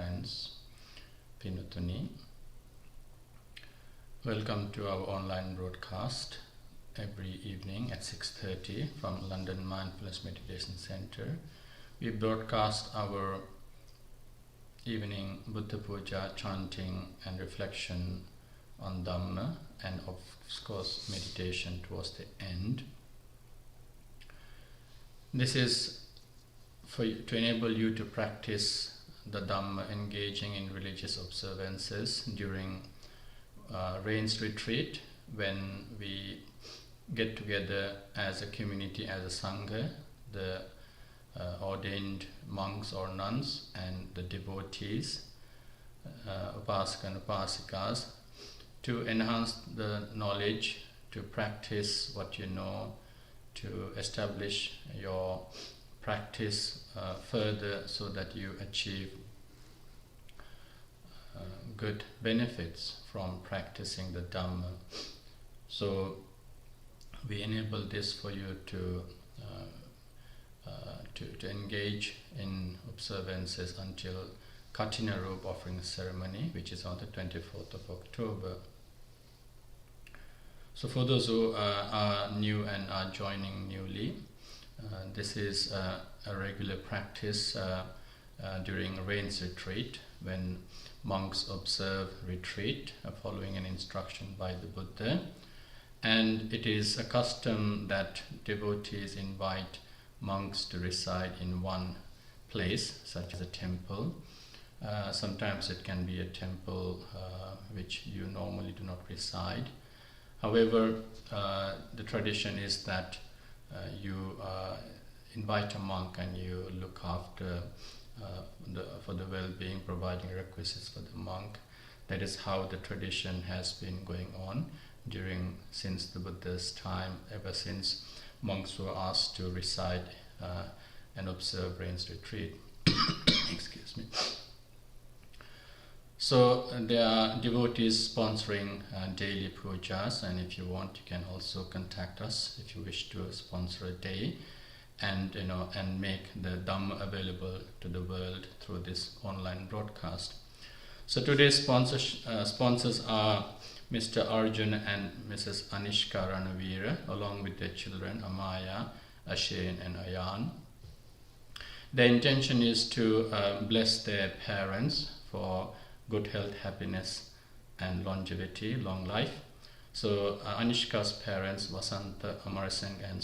friends, Pinutuni. Welcome to our online broadcast every evening at 6:30 from London Mindfulness Meditation Center. We broadcast our evening Buddha Puja, chanting and reflection on Dhamma, and of course meditation towards the end. This is to enable you to practice the Dhamma, engaging in religious observances during rains retreat, when we get together as a community, as a Sangha, the ordained monks or nuns and the devotees, upasaka and upasikas, to enhance the knowledge, to practice what you know, to establish your practice further so that you achieve good benefits from practicing the Dhamma. So we enable this for you to engage in observances until Katina robe offering ceremony, which is on the 24th of October. So for those who are new and are joining newly, this is a regular practice during rains retreat, when monks observe retreat following an instruction by the Buddha. And it is a custom that devotees invite monks to reside in one place, such as a temple. Sometimes it can be a temple which you normally do not reside. However, the tradition is that you invite a monk and you look after for the well-being, providing requisites for the monk. That is how the tradition has been going on since the Buddha's time, ever since monks were asked to reside and observe rains retreat. Excuse me. So there are devotees sponsoring daily pujas, and if you want, you can also contact us if you wish to sponsor a day, and make the Dhamma available to the world through this online broadcast. So today's sponsors are Mr. Arjun and Mrs. Anishka Ranavira, along with their children Amaya, Ashen and Ayan. The intention is to bless their parents for good health, happiness and longevity, long life. So Anishka's parents, Vasanta Amarasingh and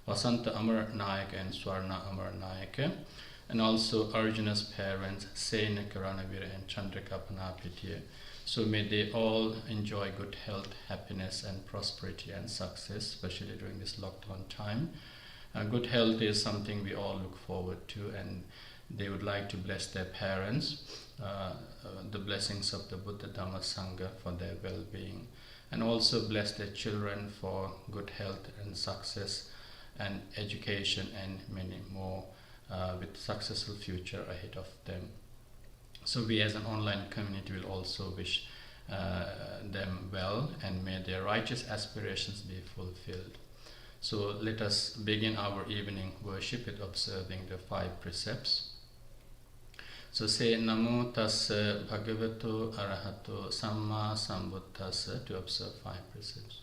Vasanta Amar Nayak and Swarna Amar Nayak, and also Arjuna's parents, Senaka Ranavira and Chandrika Panapitiya. So may they all enjoy good health, happiness and prosperity and success, especially during this lockdown time. Good health is something we all look forward to, and they would like to bless their parents, the blessings of the Buddha Dhamma Sangha for their well-being, and also bless their children for good health and success and education and many more, with successful future ahead of them. So we as an online community will also wish them well, and may their righteous aspirations be fulfilled. So let us begin our evening worship with observing the 5 precepts. So say Namo Tassa Bhagavato Arahato Samma Sambuddhassa to observe 5 precepts.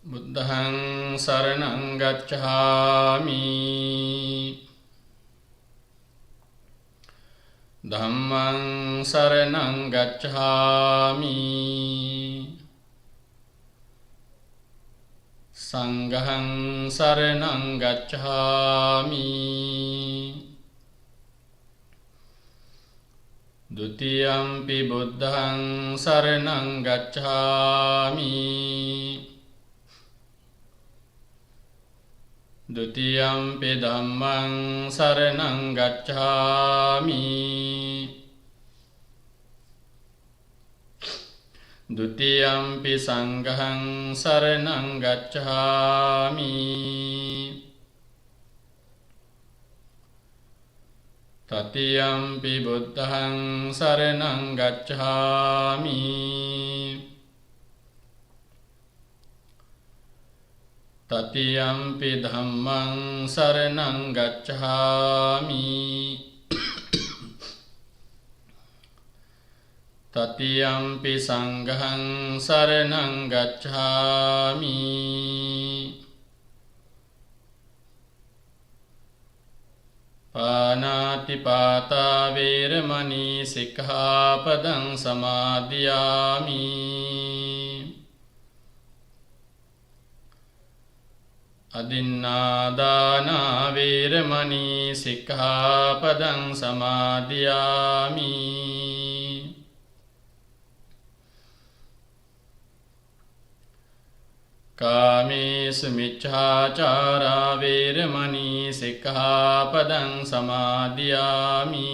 Buddhaṃ saraṇaṃ gacchāmi, Dhammaṃ saraṇaṃ gacchāmi, Saṅghaṃ saraṇaṃ gacchāmi, Dutiyampi Buddhaṃ saraṇaṃ gacchāmi, Dutiyampi Dhammaṃ saraṇaṃ gacchāmi, Dutiyampi Saṅghaṃ saraṇaṃ gacchāmi, Tatiyampi buddhaṃ saraṇaṃ gacchāmi. Tatiyampi dhammaṃ saraṇaṃ gacchāmi. Tatiyampi saṅghaṃ saraṇaṃ gacchāmi. Pānātipātā vēramaṇī sikkhapaдаṃ samādhiyāmi. Adinādānā vēramaṇī sikkhapaдаṃ samādhiyāmi. Kāmesu miccācārā vēramaṇī sikkhapaдаṃ samādhiyāmi.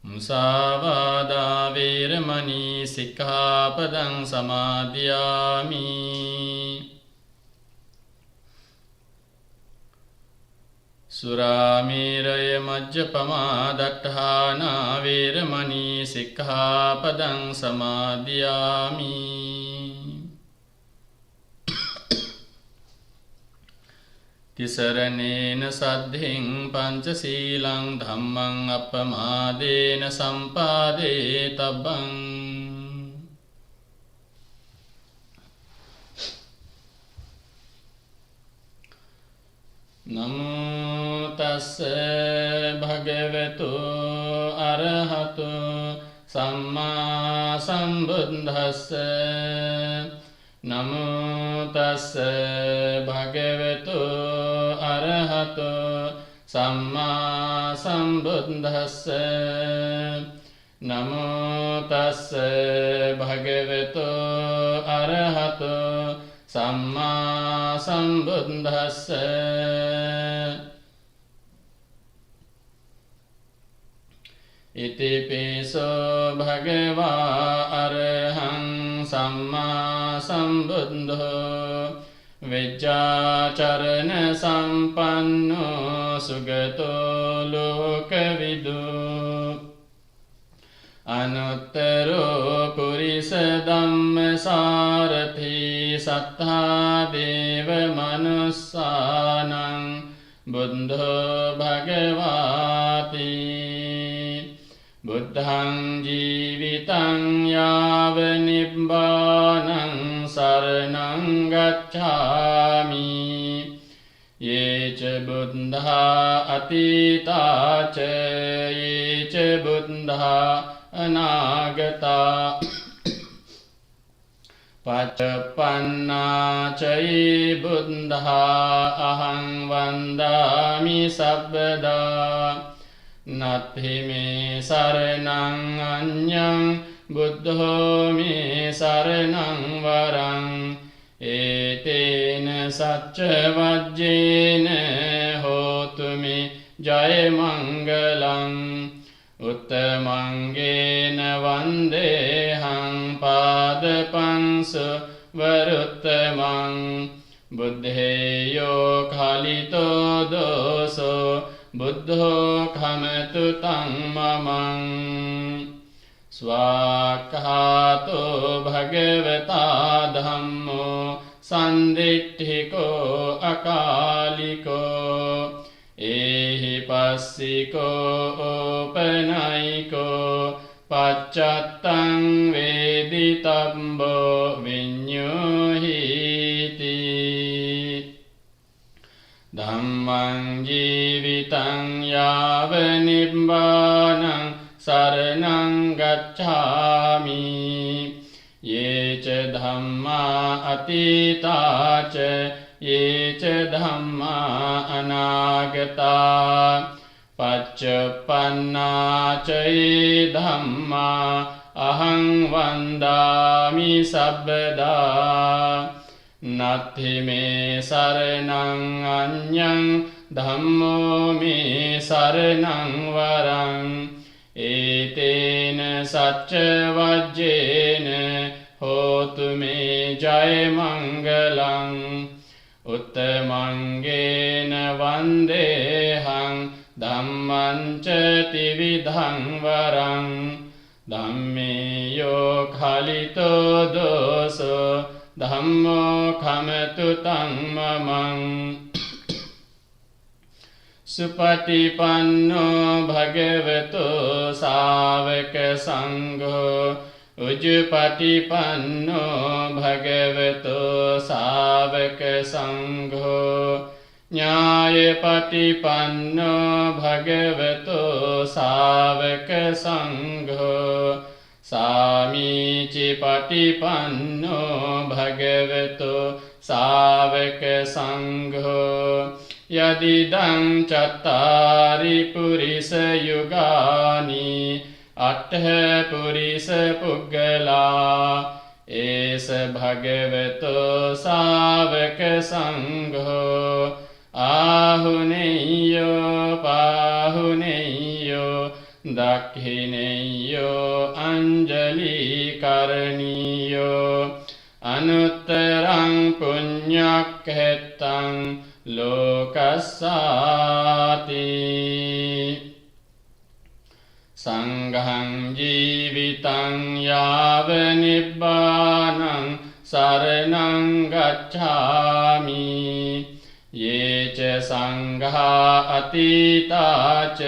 Musāvādā vēramaṇī sikkhapadaṃ samādhiyāmi. Surāmiraya majjapamā daṭṭhānā vēramaṇī sikkhapadaṃ samādhiyāmi. Tisaranena saddhiṃ pañcasīlaṃ dhammaṃ appamādena sampādetabaṃ. Namo tassa bhagavato arahato sammā sambuddhassa. Namo tassa bhagavato arahato sammā sambuddhassa. Namo tassa bhagavato arahato sammā sambuddhassa. Iti piso bhagavā arahaṃ sammā sambuddho vijjācarana sampanno sugato lokavidu. Anuttaro purisa dhamma sārathī sattha deva manussānaṃ buddho bhagavāti. Buddhaṃ jīvitaṃ yāva nibbānaṃ saraṇaṃ gacchāmi. Ye ca buddhā atītā ca ye ca buddhā anāgatā. Paccapannā ca ye buddhā ahaṃ vandāmi sabbadā. Nathi me saraṇaṃ aññaṃ buddho me saraṇaṃ varaṃ. Etena sacca vajjena hotu me jaya mangalam. Uttamangena vandehaṃ pādapaṃ varuttamam. Buddheyo khalito doso buddho khamatu taṃ mamam. Svākkhato bhagavata dhammo sanditthiko akāliko. Ehi passiko opanayiko paccattaṃ veditabbo viññuhiti. Dhammaṃ jīvitaṃ yāva nibbānaṃ saraṇaṃ gacchāmi. Ye ca dhammā atītā ca ye ca dhammā anāgatā. Paccapannā ca ye dhammā ahaṃ vandāmi sabbadā. Nathi me saraṇaṃ aññaṃ dhammo me saraṇaṃ varaṃ. Etena sacca vajjena hotu me jaya mangalam. උත්තමංගේන වන්දේහං ධම්මං ච ත්‍රිවිධං වරං ධම්මේ යෝ khalitෝ දෝසෝ ධම්මෝ khමතු තං මමං සුපටිපන්නෝ භගවතෝ සාවක සංඝෝ උජුපටිපන්නෝ භගවතෝ සාවක සංඝෝ ඥායපටිපන්නෝ භගවතෝ සාවක සංඝෝ සාමීචි පටිපන්නෝ භගවතෝ සාවක සංඝෝ යදිදං චත්තාරි පුරිස යුගානි අට්ඨ පුරිස පුග්ගලා ඒස භගවතෝ සාවක සංඝෝ ආහුනේයෝ පාහුනේයෝ දක්ඛිනේයෝ අංජලි කරණීයෝ අනුත්තරං පුඤ්ඤක්ඛෙත්තං ලෝකස්සාති සංඝං ජීවිතං යාව නිබ්බානං සරණං ගච්ඡාමි යේච සංඝා අතීතා ච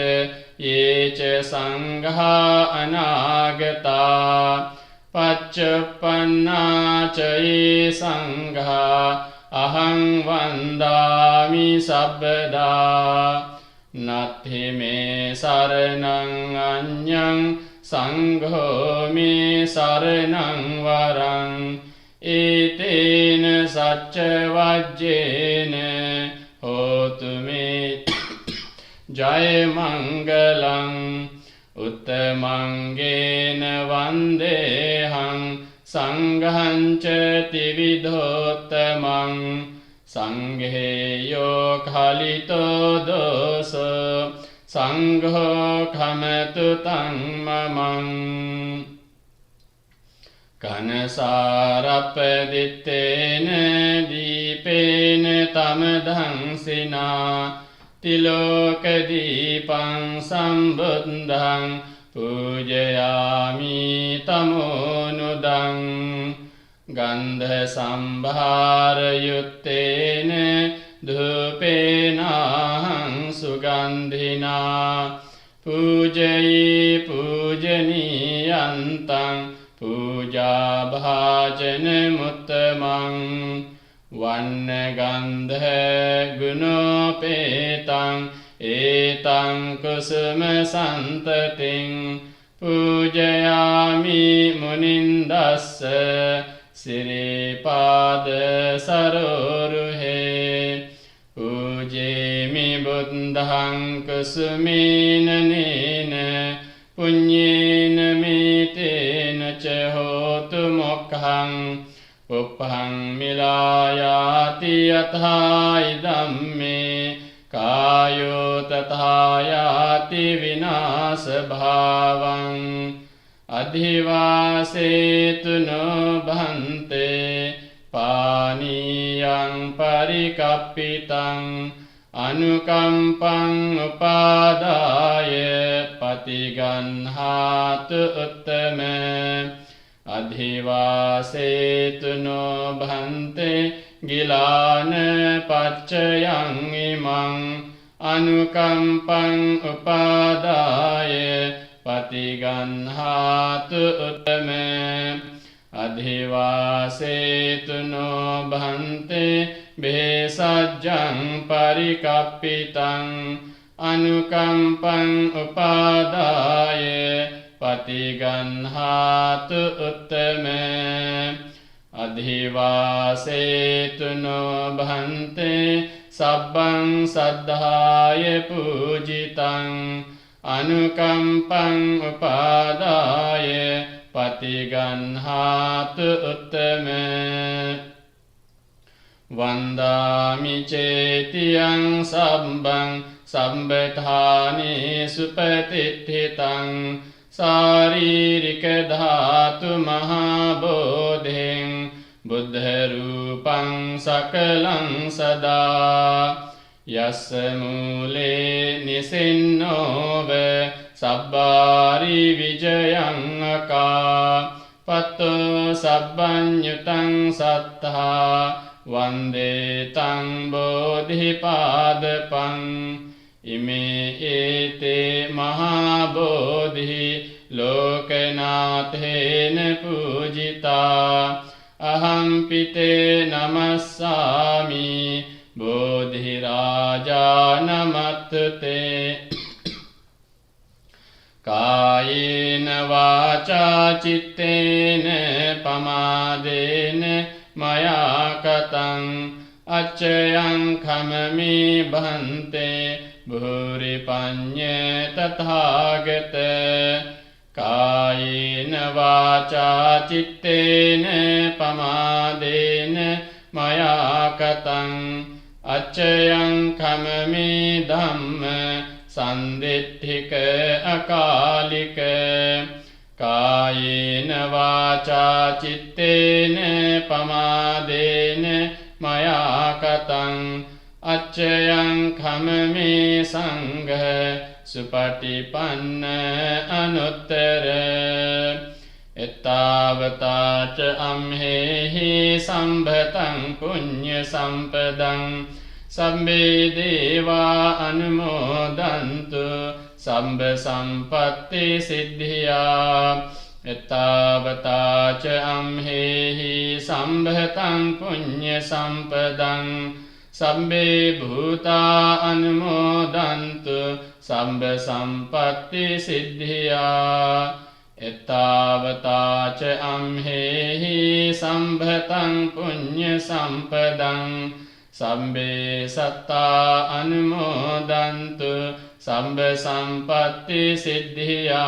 යේච සංඝා අනාගතා පච්චප්පන්නා ච යේ සංඝා අහං වන්දාමි සබ්බදා නත්ථි මේ සරණං අඤ්ඤං සංඝෝ මේ සරණං වරං ඒතේන සච්ච වජ්ජේන හෝතු මේ ජය මංගලං උත්තමංගේන වන්දේහං සංඝං ච ත්‍රිවිධෝත්තමං සංඝේයෝ khalitෝ දෝසෝ සංඝෝ khමතු තං මමං කනසාරප්පදිත්තේන දීපේන තමදං සිනා තිලෝක දීපං සම්බුද්ධං පූජයාමි තමෝනුදං ගන්ධ සම්භාර යුත්තේන ධූපේනාහං සුගන්ධිනා පූජයි පූජනීයන්තං පූජා භාජන මුත්තමං වන්න ගන්ධ ගුණෝපේතං ඒතං කුසුම සන්තතින් පූජයාමි මුනින්දස්ස සිරිපාද සරෝරුහේ පූජේමි බුද්ධං කුසුමේන නේන පුඤ්ඤේන මේතේන ච හෝතු මොක්ඛං උප්පං මිලායාති යථා ඉදම්මේ කායෝ තථා යාති විනාශ භාවං අධිවාසේතුනෝ භන්තේ පානීයං පරිකප්පිතං අනුකම්පං උපාදාය පතිගන්හාතු උත්තම අධිවාසේතුනෝ භන්තේ ගිලාන පච්චයං ඉමං අනුකම්පං උපාදාය පතිගන්හාතු උත්තම අධිවාසේතුනෝ භන්තේ බේසජ්ජං පරිකප්පිතං අනුකම්පං උපාදාය පතිගන්හාතු උත්තම අධිවාසේතුනෝ භන්තේ සබ්බං සද්ධාය පූජිතං අනුකම්පං උපාදාය පතිගන්හාතු උත්තම වන්දාමි චේතියං සම්බං සම්බඨානේ සුපතිට්ඨිතං සාරීරික ධාතු මහා බෝධෙන් Buddha rupang sakalang sada Yassa mule nisinnove sabbari vijayang aka Patto sabbanyutang sattha Vande tang bodhipadapang Ime ete mahabodhi lokanathena pujita Aham pite namassami bodhiraja namatte Kayena vaca cittena pamadena maya katang Acchayang khamami bhante bhuri panye tathagata Kayena vaca cittena pamadena maya katang Acchayang khamami dhamma sanditthika akalika Kayena vaca cittena pamadena maya katang Acchayang khamami sangha supatipanna anuttara Ettavata ca amhehi sambhatang punya sampadang Sabbe deva anumodantu Sambha sampatti siddhya Ettavata ca amhehi sambhatang punya sampadang Sabbe bhuta anumodantu Sambha sampatti siddhya Ettavata ca amhehi sambhatang punya sampadang Sabbe satta anumodantu Sambha sampatti siddhya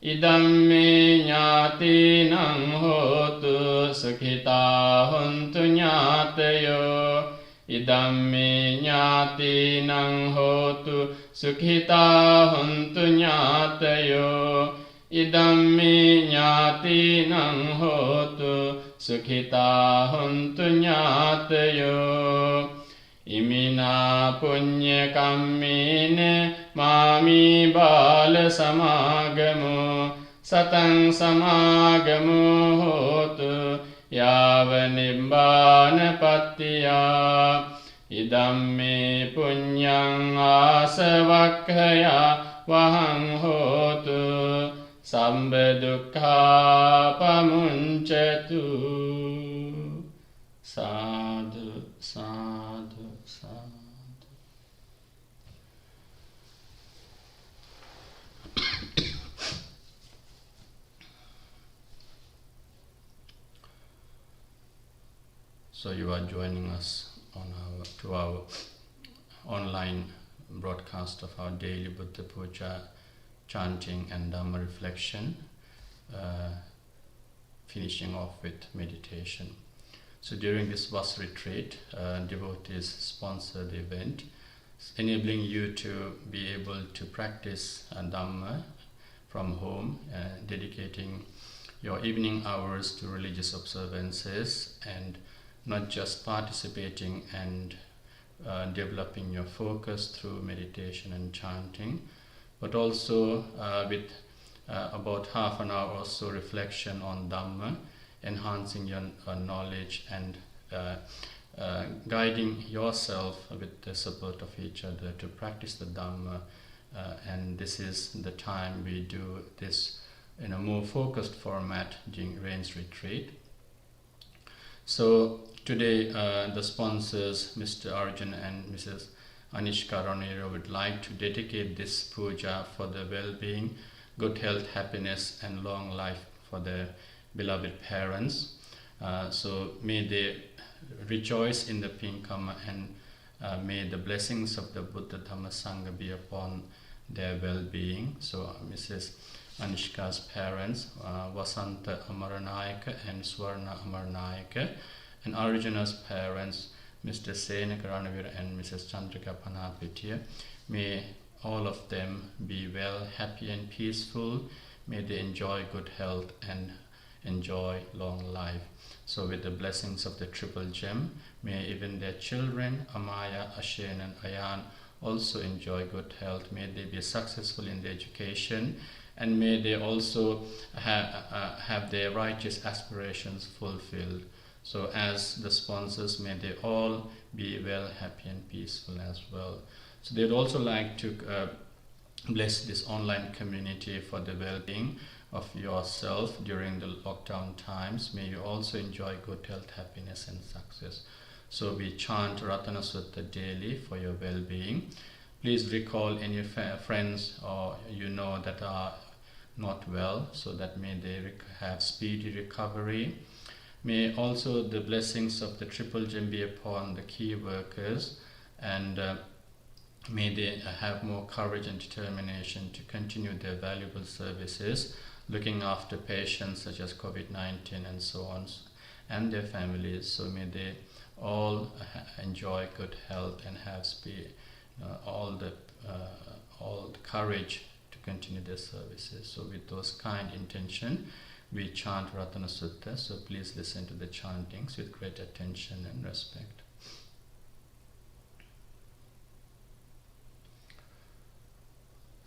Idamme ñātīnaṁ hotu sukhitā hontu ñātayo Idamme ñātīnaṁ hotu sukhitā hontu ñātayo Idamme ñātīnaṁ hotu sukhitā hontu ñātayo Imina punya kammene mami bala samagamo satang samagamo hotu yava nibbana pattiya idamme punyang asavakkaya vahang hotu sambha dukkha pamuncatu sadhu sadhu sadhu. So you are joining us on our online broadcast of our daily Buddha Puja, chanting and Dhamma reflection, finishing off with meditation. So during this bus retreat, devotees sponsor the event, enabling you to be able to practice Dhamma from home, dedicating your evening hours to religious observances and not just participating and developing your focus through meditation and chanting, but also with about half an hour or so reflection on Dhamma, enhancing your knowledge and guiding yourself with the support of each other to practice the Dhamma. And this is the time we do this in a more focused format during Rains Retreat. So today the sponsors, Mr. Arjun and Mrs. Anishka Ronero, would like to dedicate this puja for the well-being, good health, happiness and long life for their beloved parents. So may they rejoice in the Pinkama and may the blessings of the Buddha Dhamma Sangha be upon their well-being. So Mrs. Anishka's parents, Vasanta Amaranayaka and Swarna Amaranayaka, and Arjuna's parents, Mr. Sena Karanavir and Mrs. Chandrika Panapitya, may all of them be well, happy and peaceful. May they enjoy good health and enjoy long life. So with the blessings of the triple gem, may even their children, Amaya, Ashen and Ayan, also enjoy good health. May they be successful in their education, and may they also have their righteous aspirations fulfilled. So as the sponsors, may they all be well, happy and peaceful as well. So they'd also like to bless this online community for the well-being of yourself during the lockdown times. May you also enjoy good health, happiness and success. So we chant Ratana Sutta daily for your well-being. Please recall any friends or that are not well, so that may they have speedy recovery. May also the blessings of the triple gem be upon the key workers, and may they have more courage and determination to continue their valuable services, looking after patients such as COVID-19 and so on, and their families. So may they all enjoy good health and have all the courage to continue their services. So with those kind intention, we chant Ratana Sutta. So please listen to the chantings with great attention and respect.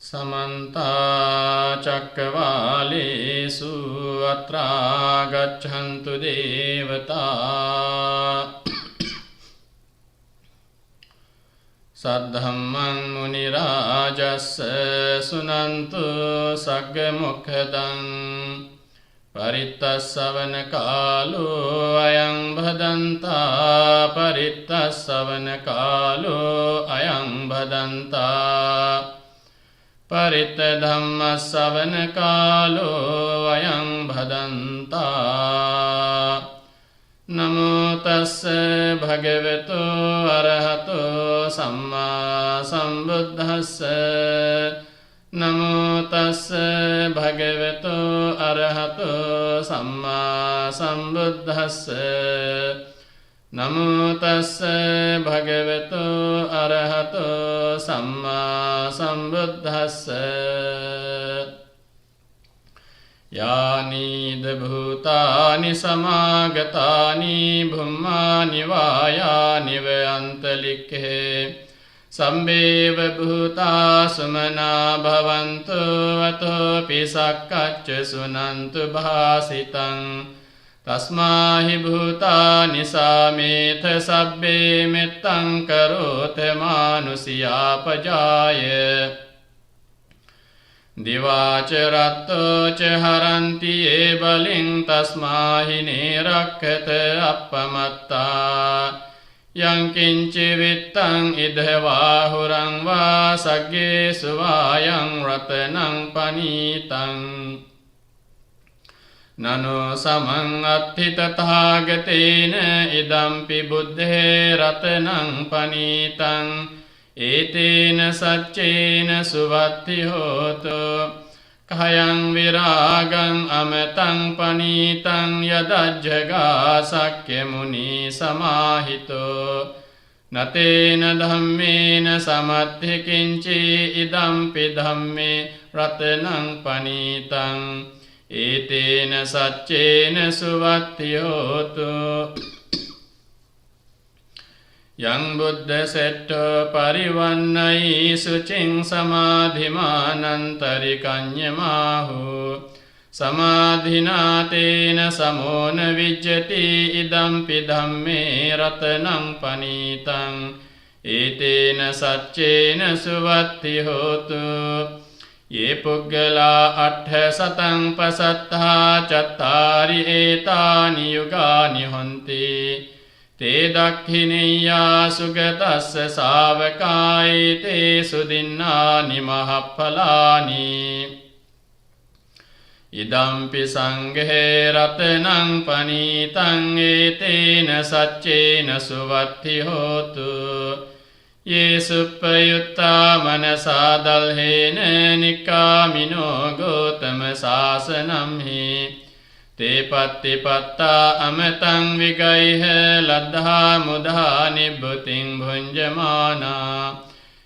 Samanta Chakravalesu Atra Gacchantu Devata Saddhamman Munirajassa Sunantu Saggamukkhadam Parittasavana Kalu Ayang Bhadanta Parittasavana Kalu Ayang Bhadanta Paritta Dhamma Savana Kalo Ayang Bhadanta Namo Tassa Bhagavato Arahato Samma Sambuddhassa Namo Tassa Bhagavato Arahato Samma Sambuddhassa Namo Tassa Bhagavato Arahato Samma Sambuddhassa Yani Bhutani Samagatani Bhummani Vayani Vayantalikhe Sambeva Bhuta Sumana Bhavantu Atopi Sakkacca Sunantu Bhasitam Tasmahi Bhutani Sametha Sabbe Mettam Karotha Manusiya Pajaya Divaca Rattoca Haranti Ye Baling Tasmahi Nirakkata Appamatta Yang Kinci Vittam Idhavahurang Va Sagge Suvayang Ratanang Panitam Nano samang attita thāgatena idampi buddhe ratanang panitang etena saccena suvatti hoto kahayang virāgang amatang panitang yadajjaga sakya muni samahito natena dhammena samatthe kinci idampi dhamme ratanang panitang Etena saccena suvatti hotu Yang buddha setto parivannai sucing samadhimanantari kanyamahu Samadhina tena samona vijjati idampi dhamme ratanang panitang Etena saccena suvatti hotu Ye puggala attha satang pasattha cattari etani yugani honti Te dakkhiniya sugatassa savakai te sudinnani mahappalani Idampi sanghe ratanang panitang etena saccena suvatti hotu Ye suppayutta manasa dalhena nikamino gotama sasanam hi Te patti patta amatang vigaiha laddha mudha nibbuting bhunjamana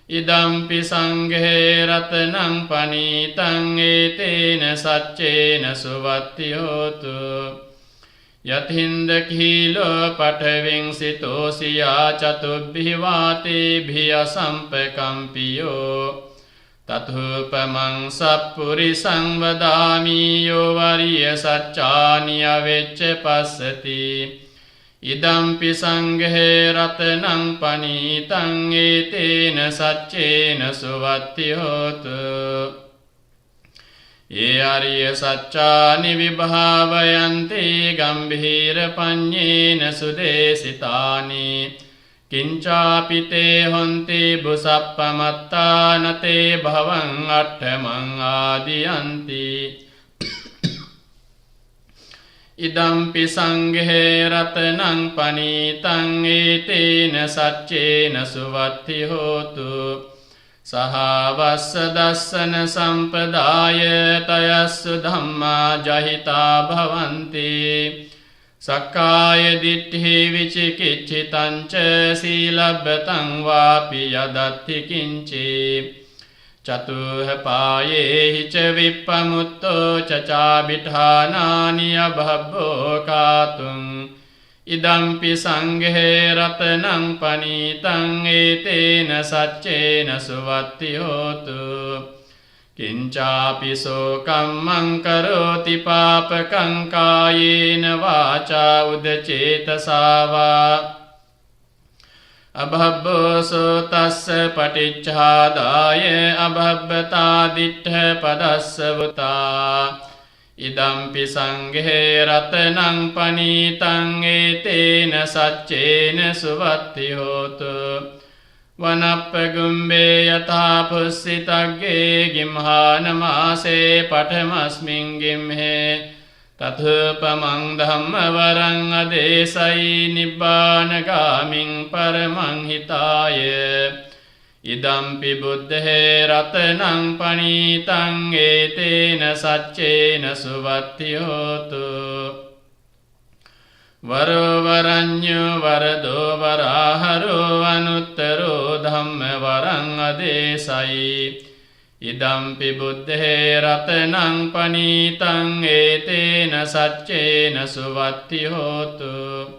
idampi sanghe ratanang panitang etena saccena suvatti hotu yathinda khilo pathaving sitosiya catubbhivate bhiya sampakampiyo tathupamang sappurisang vadami yo variya saccani avecce passati idampi sanghe ratanang panitang etena saccena suvatti hotu ye ariya saccani vibhavayanti gambhira panyena sudesitani kincapi te honti busappamatta te bhavang attamang adiyanti idampi sanghe ratanang panitang etena saccena suvatti hotu sahavassa dassana sampadaya tayassu dhamma jahita bhavanti sakkaya ditthi vicikiccitanca silabbatang vapi yadatti kinci Catuh payehi ca vippamutto caca bidhanani abhabbo katung idampi sanghe ratanang panitang etena saccena suvatti hotu kincapi sokam mangkaroti papakang kayena vaca udcetasava abhabbo sotassa paticchādāya abhabbata dittha padassavutā idampi sanghe ratanang panitang etena saccena suvatti hotu vanappagumbe yatha pussitagge gimhānamāse pathamasmiन् gimhe tathupamang dhamma varang adesai nibbānagāmiṃ paramang hitāya idampi buddhe ratanang panitang etena saccena suvatti hotu varo varanyo varado varaharo anuttaro dhamma varang adesai idampi buddhe ratanang panitang etena saccena suvatti hotu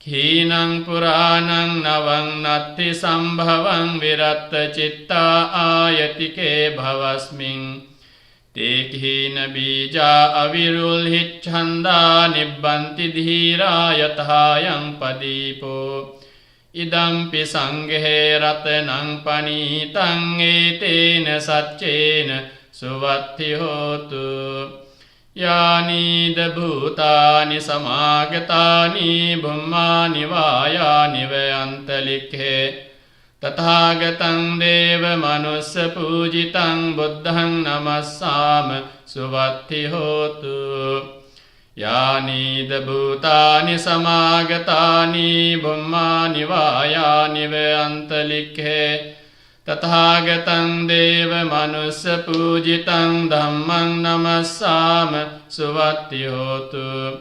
khīnang purānang navang natti sambhavang viratta citta ayatike bhavasmiṃ te khīna bija avirulhiccanda nibbanti dhīrā yathāyang padīpo idampi sanghe ratanang panitang etena saccena suvatti hotu yani dabhutani samagatani bhummani vayani vayantalikhe tathagatang deva manussa pujitang buddhang namassāma suvatti hotu yani dabhutani samagatani bhummani vayani vayantalikhe tathagatang deva manussa pujitang dhammang namassāma suvatti hotu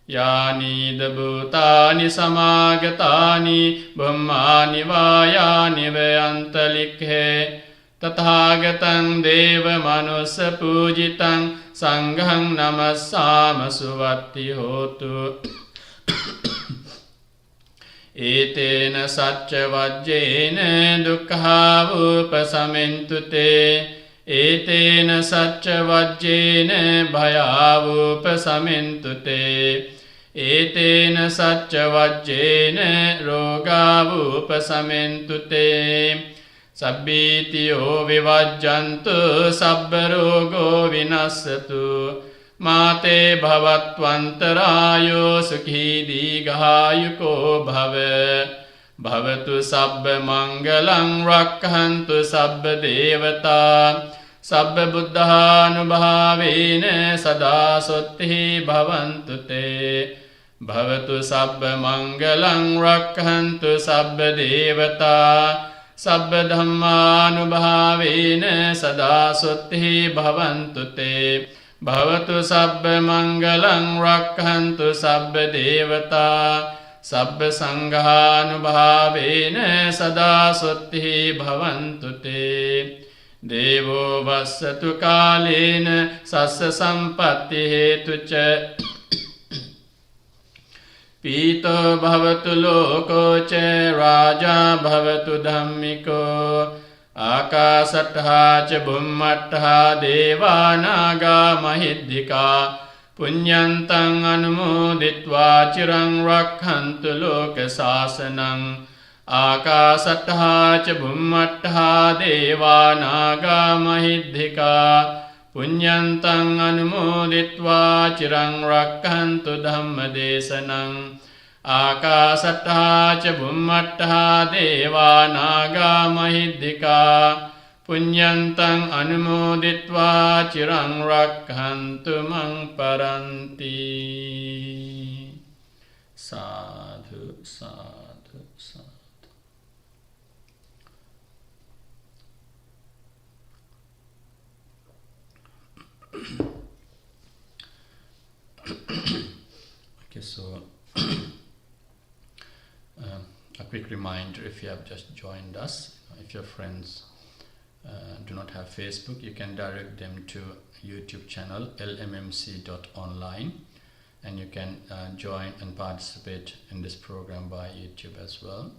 yani dabhutani samagatani bhummani vayani vayantalikhe tathagatang deva manussa pujitang sanghang namassāma suvatti hotu etena sacca vajjena dukkha upasamentu te etena sacca vajjena bhaya upasamentu te etena sacca vajjena roga upasamentu te sabbitiyo vivajjantu sabbarogo vinassatu māte bhavatvantarāyo sukhi dīghāyuko bhava bhavatu sabba mangalang rakkhantu sabba devata sabba buddhānubhāvena sadā sotti bhavantu te bhavatu sabba mangalang rakkhantu sabba devata sabba dhammānubhāvena sadā sotti bhavantu te bhavatu sabba mangalang rakkhantu sabba devata Sabba Sanghanubhavena Sada Sutti Bhavantu Te Devo Vassatu Kalena Sassa Sampatti Hetucha Pito Bhavatu Loko Che Raja Bhavatu Dhammiko Akasatha Cha Bhummattha Deva Naga Mahiddhika Punyantang Anumoditva Chirang Rakhantu Loka Sasanang Akasatha Cha Bhummattha Deva Naga Mahiddhika Punyantang Anumoditva Chirang Rakhantu Dhamma Desanang Akasatha Cha Bhummattha Deva Naga Mahiddhika Punyantang Anumoditva Chirang Rakhantu Mang Paranti. Sadhu, sadhu, sadhu. Okay, so a quick reminder, if you have just joined us, if your friends do not have Facebook, you can direct them to YouTube channel lmmc.online, and you can join and participate in this program by YouTube as well.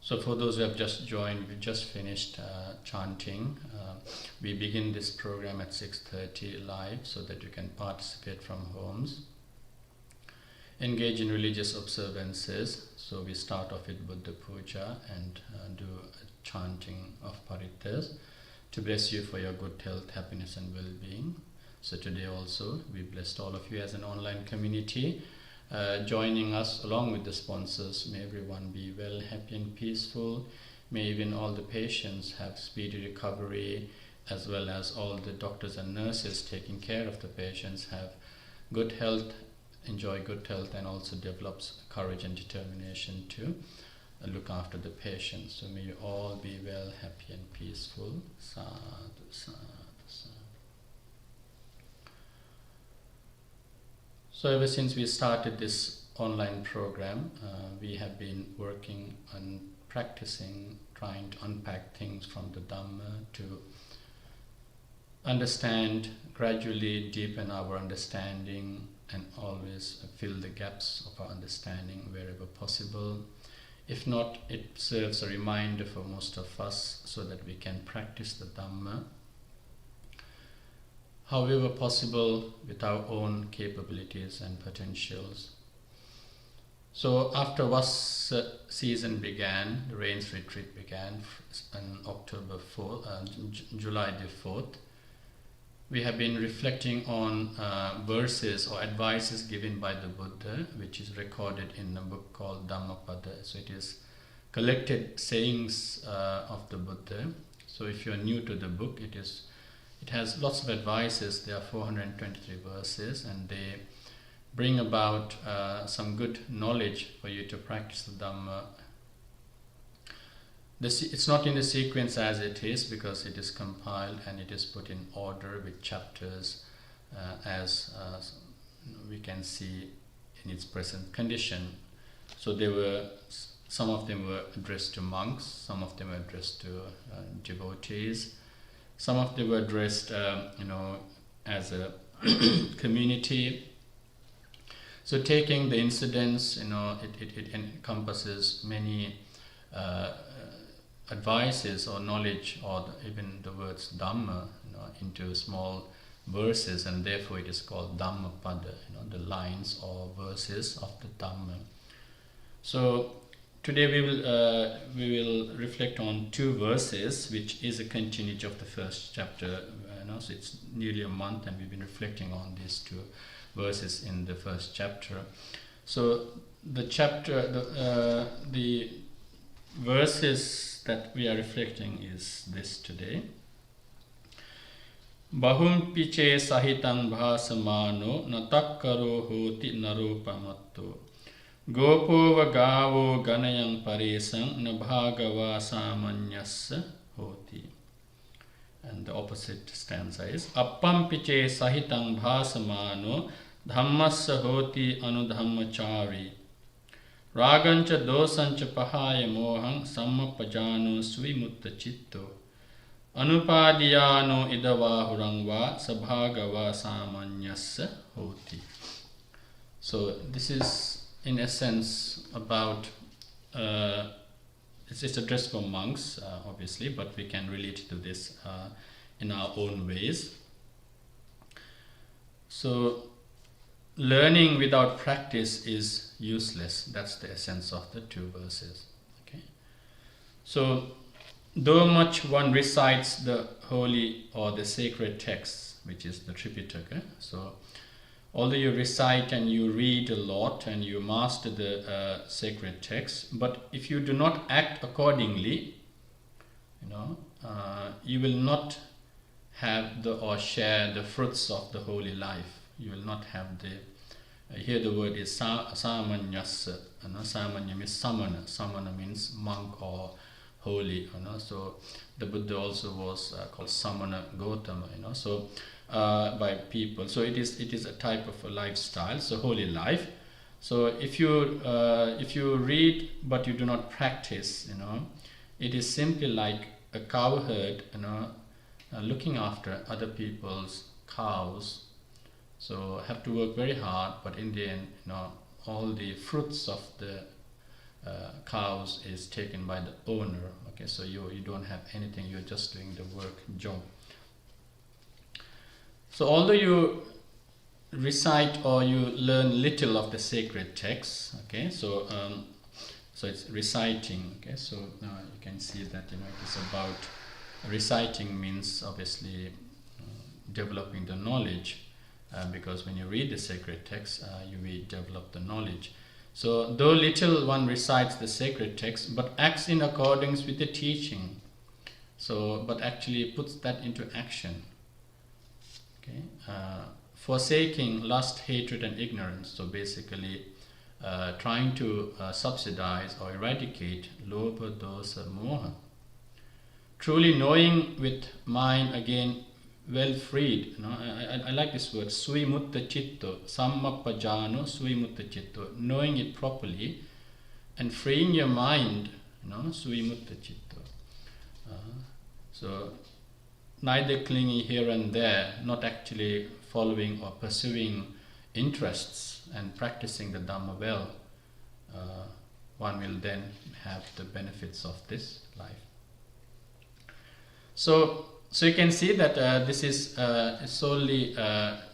So for those who have just joined, we just finished chanting. We begin this program at 6:30 live so that you can participate from homes. Engage in religious observances. So we start off with Buddha Puja and do a chanting of parittas to bless you for your good health, happiness and well-being. So today also we blessed all of you as an online community joining us along with the sponsors. May everyone be well, happy and peaceful. May even all the patients have speedy recovery, as well as all the doctors and nurses taking care of the patients have good health, enjoy good health, and also develops courage and determination to look after the patients. So may you all be well, happy and peaceful. Sadhu, sadhu, sadhu. So ever since we started this online program, we have been working on practicing, trying to unpack things from the Dhamma to understand, gradually deepen our understanding, and always fill the gaps of our understanding wherever possible. If not, it serves a reminder for most of us so that we can practice the Dhamma however possible with our own capabilities and potentials. So after Vassa season began, the rains retreat began on October 4th, July the 4th, we have been reflecting on verses or advices given by the Buddha, which is recorded in a book called Dhammapada. So it is collected sayings of the Buddha. So if you are new to the book, it has lots of advices. There are 423 verses, and they bring about some good knowledge for you to practice the Dhamma. It's not in the sequence as it is, because it is compiled and it is put in order with chapters as we can see in its present condition. So some of them were addressed to monks, some of them were addressed to devotees, some of them were addressed as a community. So taking the incidents, it encompasses many advices or knowledge, or even the words Dhamma, into small verses, and therefore it is called Dhammapada, the lines or verses of the Dhamma. So today we will reflect on two verses, which is a continuity of the first chapter. So it's nearly a month, and we've been reflecting on these two verses in the first chapter. So the chapter, the verses that we are reflecting is this today. Bahum piche sahitang bhasamano natakkaro hoti narupamatto gopova gavo ganayang paresang nabhagava samanyassa hoti. And the opposite stanza is appam piche sahitang bhasamano dhammassa hoti anudhammachari Ragancha dosancha pahaya mohang sammapajano svimutta chitto anupadiyano idavahurangva sabhagava samanyassa hoti. So this is in essence about it's addressed for monks, obviously, but we can relate to this in our own ways. So learning without practice is useless. That's the essence of the two verses. Okay. So though much one recites the holy or the sacred texts, which is the Tripitaka, so although you recite and you read a lot and you master the sacred texts, but if you do not act accordingly, you will not have or share the fruits of the holy life. You will not have here the word is samanyasa. Samanya means samana. Samana means monk or holy. So the Buddha also was called Samana Gautama. So by people. So it is a type of a lifestyle. So holy life. So if you read but you do not practice, it is simply like a cowherd, looking after other people's cows. So have to work very hard, but in the end, all the fruits of the cows is taken by the owner. Okay, so you don't have anything. You're just doing the work job. So although you recite or you learn little of the sacred texts, okay, so it's reciting. Okay, so now you can see that it is about reciting means obviously developing the knowledge. Because when you read the sacred text, you will develop the knowledge. So though little one recites the sacred text, but acts in accordance with the teaching. So, but actually puts that into action. Okay, forsaking lust, hatred, and ignorance. So basically, trying to subsidize or eradicate lobha, dosa, moha. Truly knowing with mind again. Well freed, I like this word, svimutta chitto, sammapajano svimutta chitto, knowing it properly and freeing your mind, svimutta chitto. So neither clinging here and there, not actually following or pursuing interests and practicing the Dhamma well, one will then have the benefits of this life. So you can see that this is solely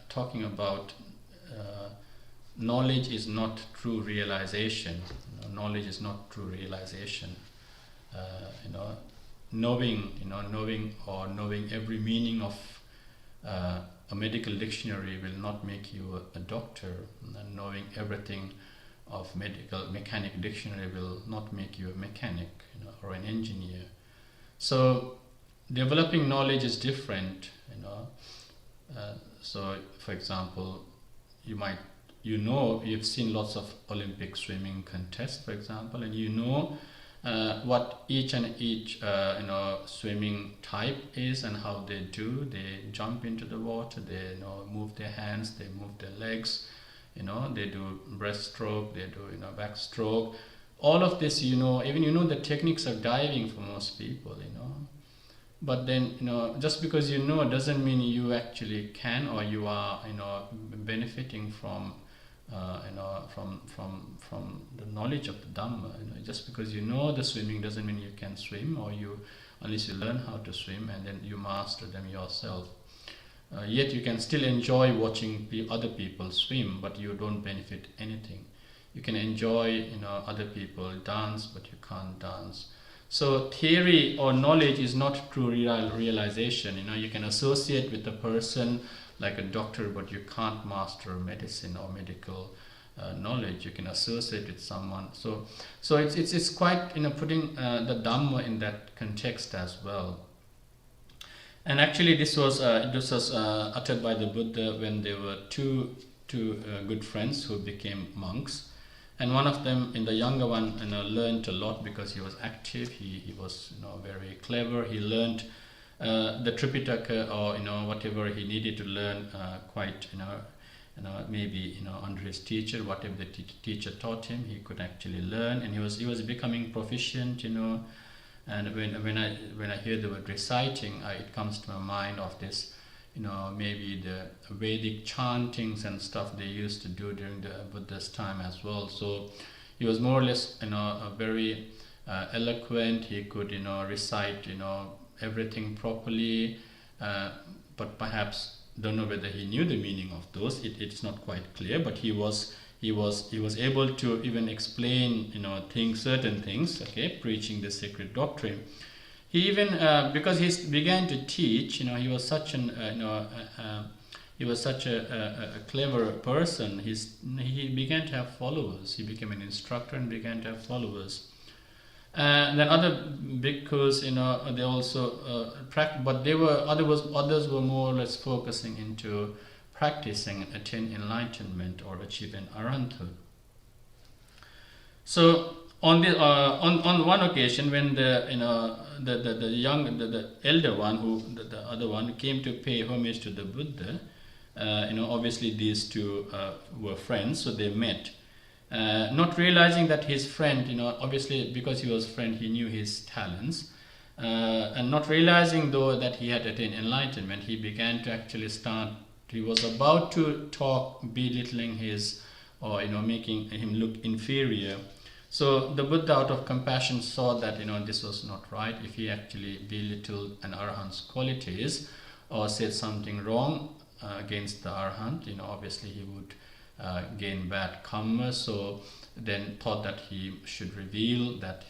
talking about knowledge is not true realization. Knowledge is not true realization. Knowing every meaning of a medical dictionary will not make you a doctor. And knowing everything of mechanic dictionary will not make you a mechanic, or an engineer. So developing knowledge is different, so for example, you've seen lots of Olympic swimming contests, for example, and what each swimming type is and how they do. They jump into the water, they move their hands, they move their legs, they do breaststroke, they do backstroke. All of this, even the techniques of diving for most people, But then, just because doesn't mean you actually can or you are, benefiting from, from the knowledge of the Dhamma. Just because the swimming doesn't mean you can swim, unless you learn how to swim and then you master them yourself. Yet you can still enjoy watching other people swim, but you don't benefit anything. You can enjoy, other people dance, but you can't dance. So theory or knowledge is not true realization. You can associate with a person like a doctor, but you can't master medicine or medical knowledge. You can associate with someone. So it's quite putting the Dhamma in that context as well. And actually, this was uttered by the Buddha when there were two good friends who became monks. And one of them, the younger one, learned a lot because he was active. He was, very clever. He learned the Tripitaka or whatever he needed to learn quite maybe under his teacher, whatever the teacher taught him, he could actually learn, and he was becoming proficient. And when I hear the word reciting, it comes to my mind of this, maybe the Vedic chantings and stuff they used to do during the Buddha's time as well. So he was more or less, very eloquent. He could, recite, everything properly, but perhaps don't know whether he knew the meaning of those. It's not quite clear, but he was able to even explain, certain things. Okay, preaching the sacred doctrine. He even because he began to teach, he was such a clever person. He began to have followers. He became an instructor and began to have followers. Then other bhikkhus, they also but others were more or less focusing into practicing and attain enlightenment or achieve an arahanthood. So on one occasion, when the elder one, the other one, came to pay homage to the Buddha, obviously these two were friends, so they met. Not realizing that his friend, obviously because he was a friend, he knew his talents, and not realizing though that he had attained enlightenment, he began to actually he was about to talk belittling his, or making him look inferior. So the Buddha, out of compassion, saw that this was not right. If he actually belittled an arahant's qualities or said something wrong against the arahant, obviously he would gain bad karma. So then thought that he should reveal that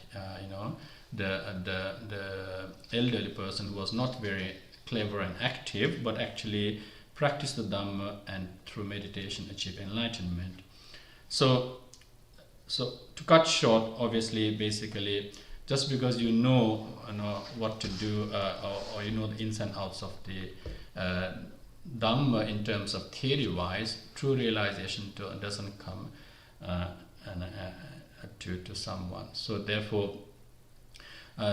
the elderly person was not very clever and active, but actually practice the Dhamma and through meditation achieve enlightenment. So to cut short, obviously, basically, just because you know what to do, or the ins and outs of the Dhamma in terms of theory-wise, true realization doesn't come to someone. So therefore,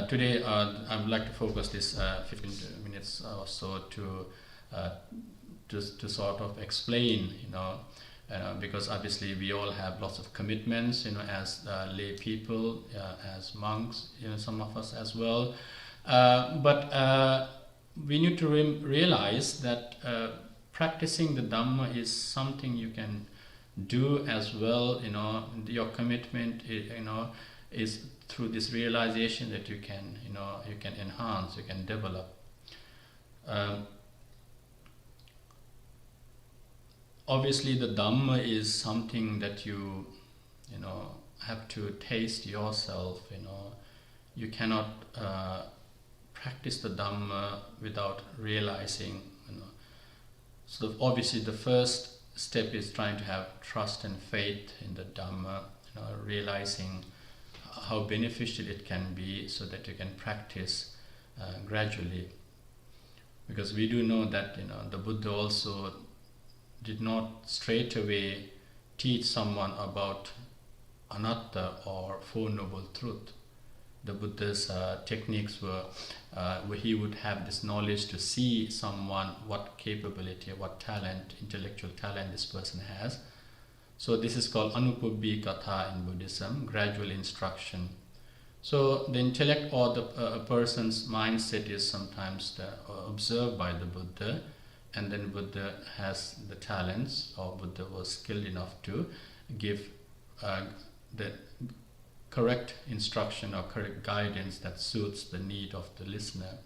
today I would like to focus this 15 minutes or so to sort of explain, because obviously we all have lots of commitments, as lay people, as monks, some of us as well. But we need to realize that practicing the Dhamma is something you can do as well. Your commitment, is through this realization that you can enhance, you can develop. Obviously, the Dhamma is something that you have to taste yourself. You cannot practice the Dhamma without realizing. So obviously, the first step is trying to have trust and faith in the Dhamma. Realizing how beneficial it can be, so that you can practice gradually. Because we do know that the Buddha also did not straight away teach someone about anatta or Four Noble Truth. The Buddha's techniques were where he would have this knowledge to see someone, what capability, what talent, intellectual talent this person has. So this is called Anupubbi Katha in Buddhism, gradual instruction. So the intellect or a person's mindset is sometimes observed by the Buddha, and then Buddha has the talents, or Buddha was skilled enough to give the correct instruction or correct guidance that suits the need of the listener.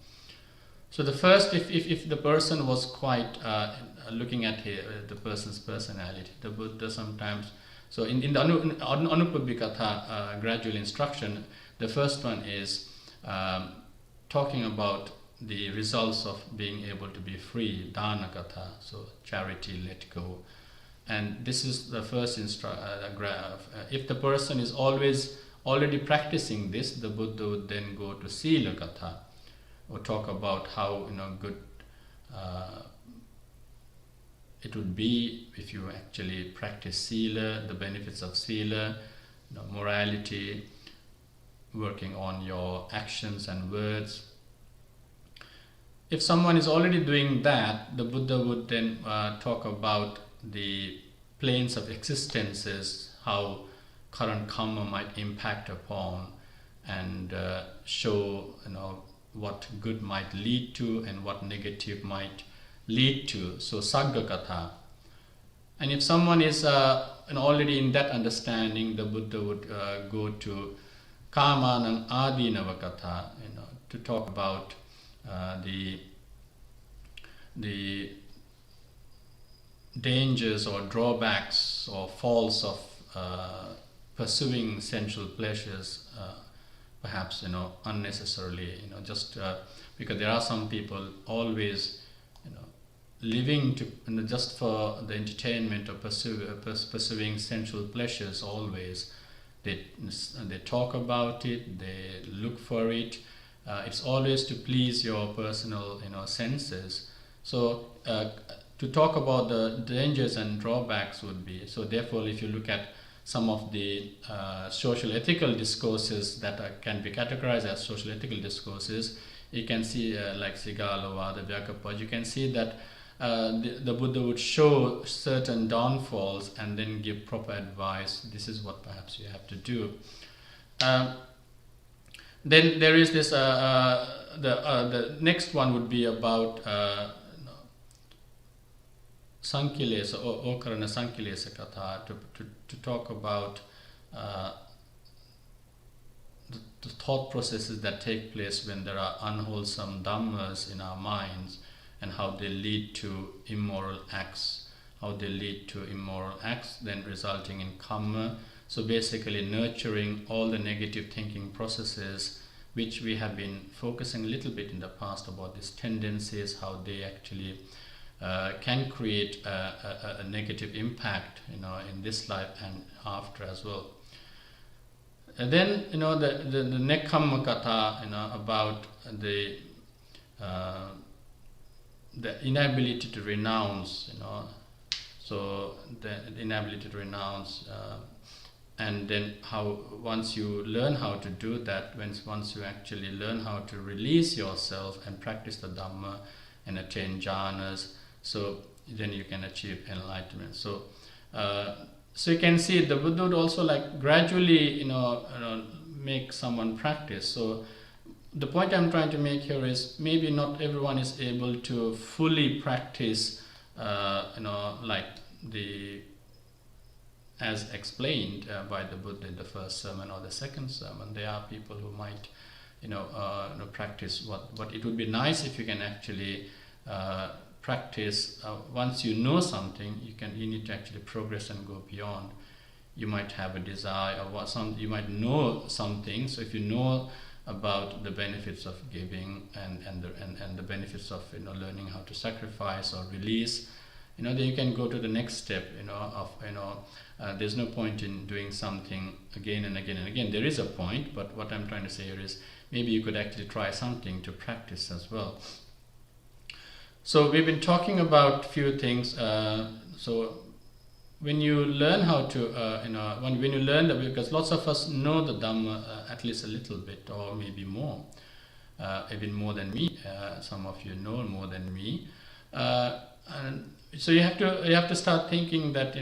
So the first, if the person was quite looking at the person's personality, the Buddha sometimes, so in the Anupubbikatha gradual instruction, the first one is talking about the results of being able to be free, dana katha, so charity, let go. And this is the first if the person is already practicing this, the Buddha would then go to sila katha, or talk about how good it would be if you actually practice sila, the benefits of sila, morality, working on your actions and words. If someone is already doing that, the Buddha would then talk about the planes of existences, how current karma might impact upon, and show what good might lead to and what negative might lead to. So Sagga Katha. And if someone is already in that understanding, the Buddha would go to Kamanang Adinava Katha, to talk about the dangers or drawbacks or faults of pursuing sensual pleasures, perhaps unnecessarily, just because there are some people always living to just for the entertainment of pursuing sensual pleasures. Always they talk about it, they look for it. It's always to please your personal senses. So to talk about the dangers and drawbacks would be, so therefore if you look at some of the social ethical discourses that can be categorized as social ethical discourses, you can see like Sigalova, the Vyakapaj, you can see that the Buddha would show certain downfalls and then give proper advice. This is what perhaps you have to do. Then there is this, the next one would be about Sankilesa, Okarana Sankilesa Katha, to talk about the thought processes that take place when there are unwholesome dhammas in our minds, and how they lead to immoral acts, then resulting in karma. So basically nurturing all the negative thinking processes, which we have been focusing a little bit in the past about these tendencies, how they actually can create a negative impact in this life and after as well. And then the Nekkhamma Katha about the inability to renounce, so the inability to renounce, and then how once you learn how to do that, once you actually learn how to release yourself and practice the Dhamma and attain jhanas, so then you can achieve enlightenment. So so you can see the Buddha would also like gradually make someone practice. So the point I'm trying to make here is maybe not everyone is able to fully practice like as explained by the Buddha in the first sermon or the second sermon. There are people who might practice what it would be nice if you can actually practice. Once you know something, you need to actually progress and go beyond. You might have a desire or you might know something. So if you know about the benefits of giving and the benefits of learning how to sacrifice or release, then you can go to the next step. There's no point in doing something again and again and again. There is a point, but what I'm trying to say here is maybe you could actually try something to practice as well. So we've been talking about few things. So when you learn how to, when you learn that, because lots of us know the Dhamma at least a little bit, or maybe more, even more than me. Some of you know more than me, and so you have to start thinking that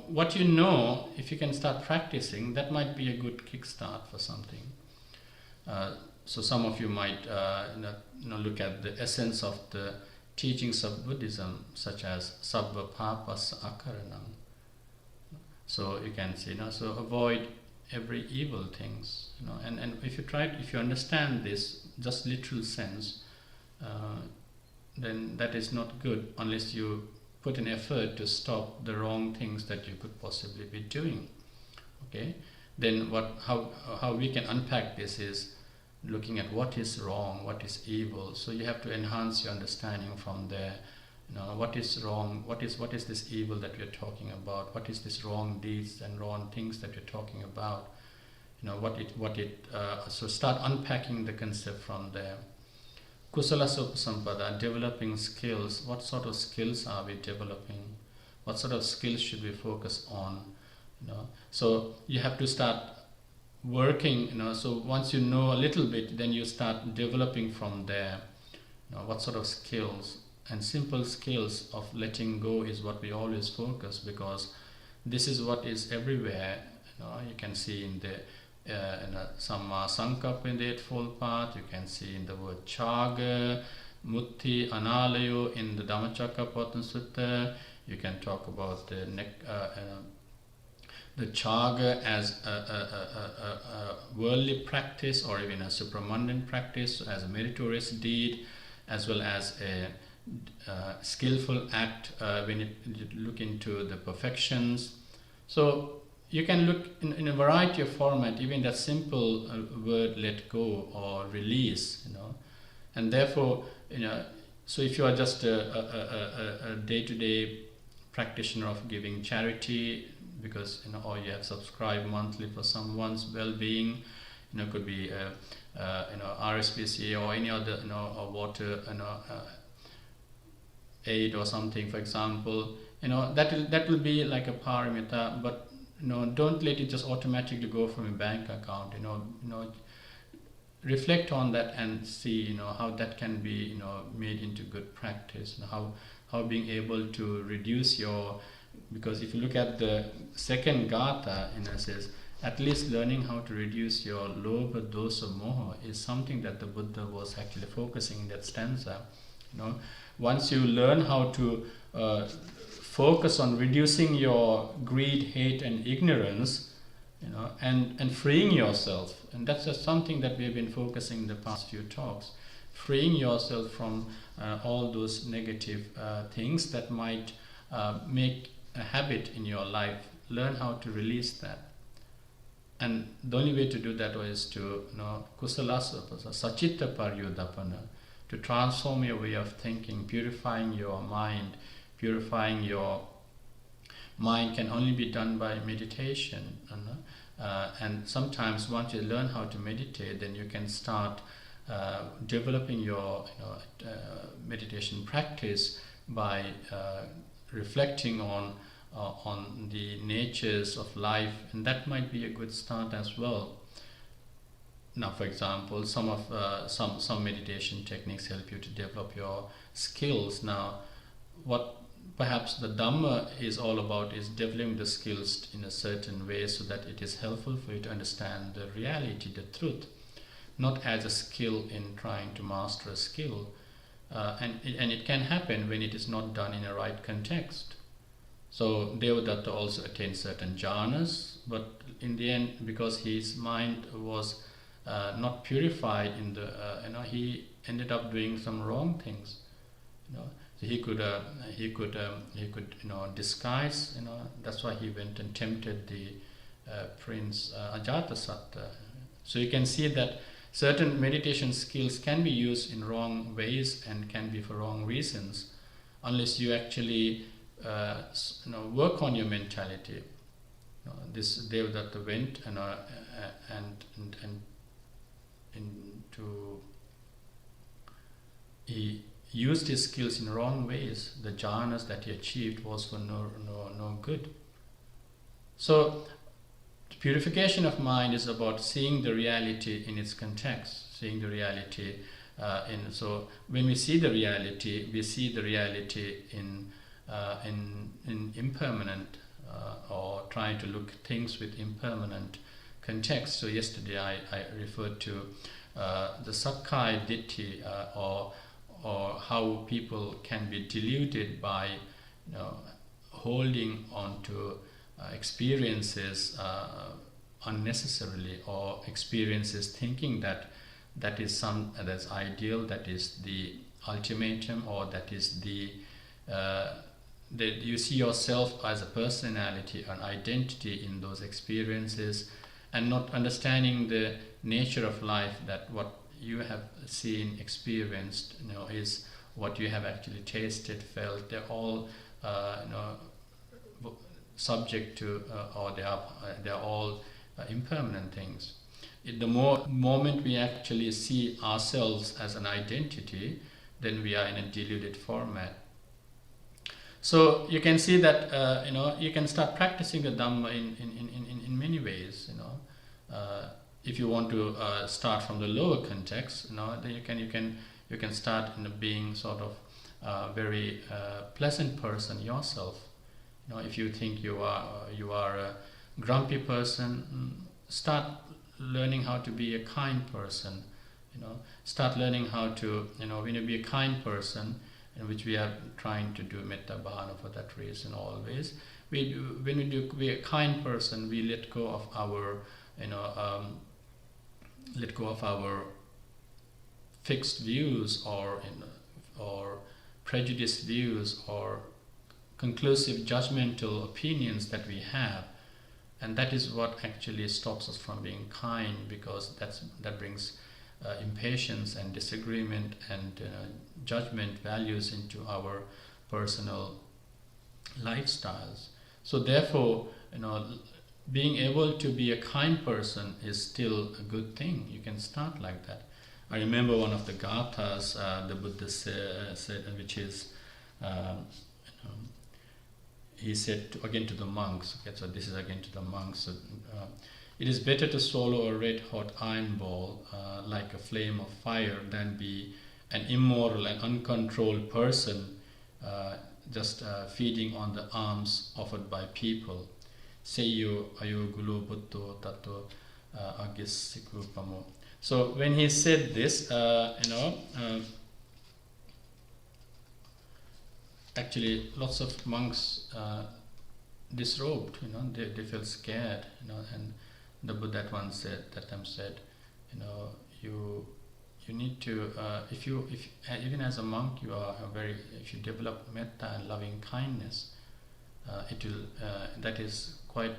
what you know, if you can start practicing, that might be a good kickstart for something. So some of you might look at the essence of the teachings of Buddhism, such as Sabba Papas Akaranam. So you can say, so avoid every evil things, and if you understand this just literal sense, then that is not good unless you put an effort to stop the wrong things that you could possibly be doing. Okay, then how we can unpack this is looking at what is wrong, what is evil. So you have to enhance your understanding from there. What is wrong? What is this evil that we are talking about? What is this wrong deeds and wrong things that we're talking about? So start unpacking the concept from there. Kusala Sampada, developing skills. What sort of skills are we developing? What sort of skills should we focus on? So you have to start working. So once you know a little bit, then you start developing from there. What sort of skills? and simple skills of letting go is what we always focus, because this is what is everywhere. You can see in the Samma Sankappa in the Eightfold Path, you can see in the word Chaga, Mutti, Analayo in the Dhammacakkappavattana Sutta. You can talk about the Chaga as a worldly practice, or even a supramundane practice, as a meritorious deed, as well as a skillful act when you look into the perfections. So you can look in a variety of format, even that simple word let go or release, and therefore, so if you are just a day-to-day practitioner of giving charity, because or you have subscribed monthly for someone's well-being, could be RSPCA or any other or water aid or something, for example, that will be like a paramita, but don't let it just automatically go from your bank account. Reflect on that and see how that can be made into good practice, how being able to reduce your, because if you look at the second gatha, it says at least learning how to reduce your lobha, dosa, moha is something that the Buddha was actually focusing in that stanza. Once you learn how to focus on reducing your greed, hate and ignorance, and freeing yourself, and that's just something that we have been focusing in the past few talks, freeing yourself from all those negative things that might make a habit in your life. Learn how to release that. And the only way to do that is to kusalasa, sachitta paryodapana, to transform your way of thinking, purifying your mind. Purifying your mind can only be done by meditation. And sometimes once you learn how to meditate, then you can start developing your meditation practice by reflecting on the natures of life, and that might be a good start as well. Now, for example, some meditation techniques help you to develop your skills. Now, what perhaps the Dhamma is all about is developing the skills in a certain way so that it is helpful for you to understand the reality, the truth, not as a skill in trying to master a skill. And it can happen when it is not done in a right context. So Devadatta also attained certain jhanas, but in the end, because his mind was not purified he ended up doing some wrong things. So he could disguise. That's why he went and tempted the prince Ajatasattu. So you can see that certain meditation skills can be used in wrong ways and can be for wrong reasons, unless you actually work on your mentality. This Devadatta went he used his skills in wrong ways. The jhanas that he achieved was for no good. So purification of mind is about seeing the reality in its context, seeing the reality so when we see the reality in impermanent, or trying to look things with impermanent context. So yesterday I referred to the Sakkaya Ditthi, or how people can be deluded by holding on to experiences unnecessarily, or experiences thinking that is that's ideal, that is the ultimatum, or that is that you see yourself as a personality, an identity in those experiences, and not understanding the nature of life, that what you have seen, experienced, is what you have actually tasted, felt. They're all subject to, or they're all impermanent things. The moment we actually see ourselves as an identity, then we are in a deluded format. So you can see that you can start practicing the Dhamma in many ways. If you want to start from the lower context, then you can start being sort of very pleasant person yourself. If you think you are a grumpy person, start learning how to be a kind person. Start learning how to when you be a kind person, in which we are trying to do metta bhavana for that reason always. When we do be a kind person, we let go of our fixed views or prejudiced views or conclusive judgmental opinions that we have, and that is what actually stops us from being kind, because that brings impatience and disagreement and judgment values into our personal lifestyles. So therefore, being able to be a kind person is still a good thing. You can start like that. I remember one of the gathas the Buddha said, which is he said again to the monks. Okay, so this is again to the monks. So, it is better to swallow a red-hot iron ball like a flame of fire than be an immoral and uncontrolled person just feeding on the alms offered by people. Seyo ayo gulo buddho tato agisikupamo. So when he said this, actually lots of monks disrobed. They felt scared. And the Buddha that time said, you need to if even as a monk if you develop metta and loving kindness, it will that is quite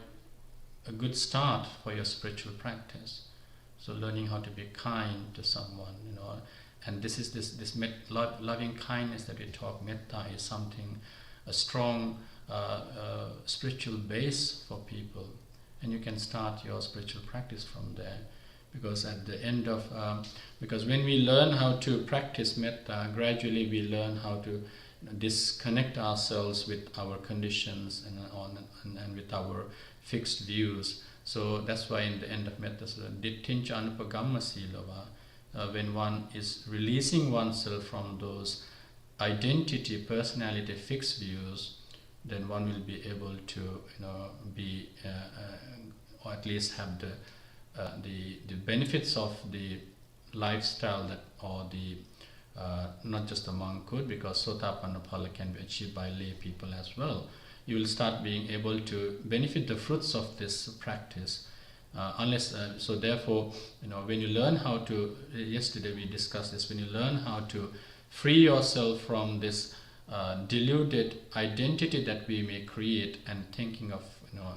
a good start for your spiritual practice. So learning how to be kind to someone, and this is this loving kindness that we talk. Metta is something, a strong spiritual base for people, and you can start your spiritual practice from there. Because at the end of because when we learn how to practice metta, gradually we learn how to disconnect ourselves with our conditions and with our fixed views. So that's why in the end of metta, dittincha anupagamma silava, when one is releasing oneself from those identity, personality, fixed views, then one will be able to be or at least have the benefits of the lifestyle that, or the not just the monk could, because sotapanna phala can be achieved by lay people as well. You will start being able to benefit the fruits of this practice, so therefore, when you learn how to, yesterday we discussed this, when you learn how to free yourself from this deluded identity that we may create and thinking of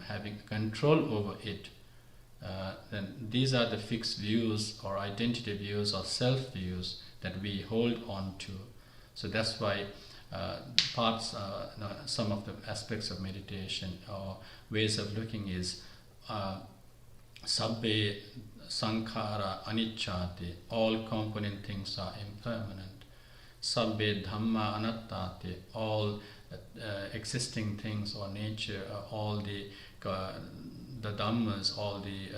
having control over it, then these are the fixed views or identity views or self views that we hold on to. So that's why some of the aspects of meditation or ways of looking is sabbe sankhara anicchati, all component things are impermanent. Sabbe dhamma anattati, all existing things or nature, all the dhammas, all the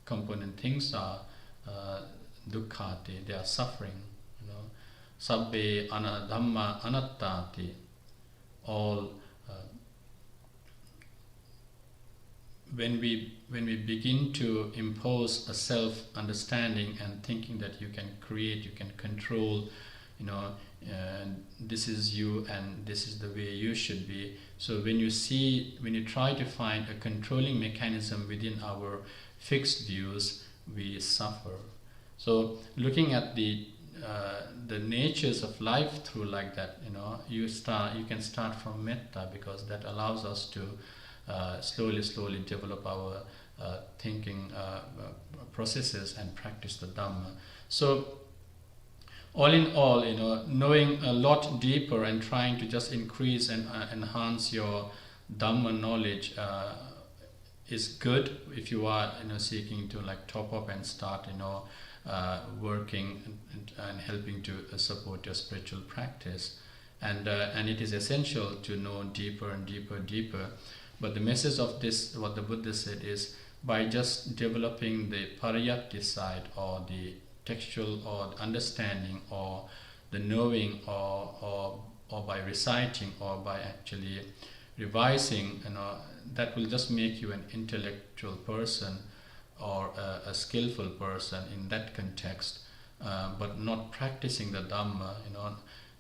component things are dukkhati, they are suffering. Sabbe dhamma anattati, all when we begin to impose a self-understanding and thinking that you can create, you can control, this is you and this is the way you should be. So when you try to find a controlling mechanism within our fixed views, we suffer. So looking at the natures of life through like that, you can start from metta, because that allows us to slowly develop our thinking processes and practice the Dhamma. So all in all, knowing a lot deeper and trying to just increase and enhance your Dhamma knowledge is good if you are seeking to top up and start working and helping to support your spiritual practice, and it is essential to know deeper and deeper. But the message of this, what the Buddha said, is by just developing the parayatti side, or the textual or understanding, or the knowing, or by reciting, or by actually revising, that will just make you an intellectual person or a skillful person in that context, but not practicing the Dhamma,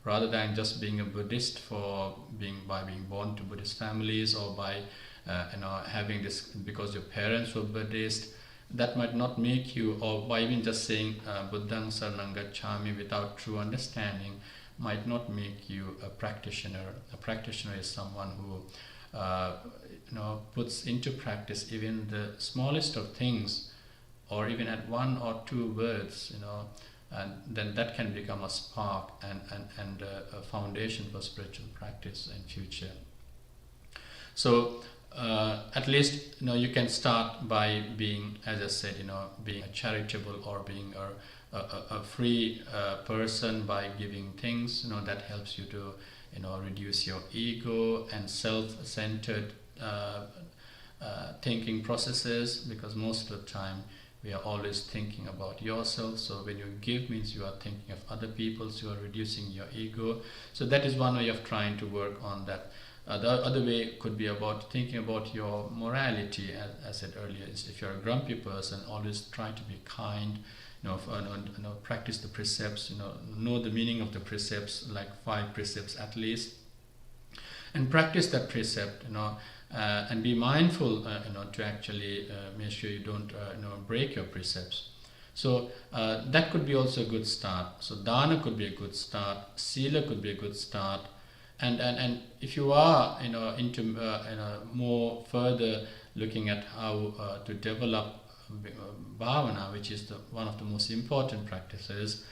rather than just being a Buddhist by being born to Buddhist families, or by having this because your parents were Buddhist. That might not make you, or by even just saying Buddhang Saranang Gacchami without true understanding, might not make you a practitioner. A practitioner is someone who puts into practice even the smallest of things, or even at one or two words, and then that can become a spark and a foundation for spiritual practice in future. So at least you can start by being, as I said, being a charitable, or being a free person by giving things. That helps you to reduce your ego and self-centered thinking processes, because most of the time we are always thinking about yourself. So when you give, means you are thinking of other people, so you are reducing your ego. So that is one way of trying to work on that. The other way could be about thinking about your morality. As I said earlier, is if you're a grumpy person, always try to be kind, practice the precepts, know the meaning of the precepts, like 5 precepts at least, and practice that precept, and be mindful, to actually make sure you don't, break your precepts. So that could be also a good start. So dana could be a good start, sila could be a good start, and if you are, into, more further looking at how to develop bhavana, which is one of the most important practices,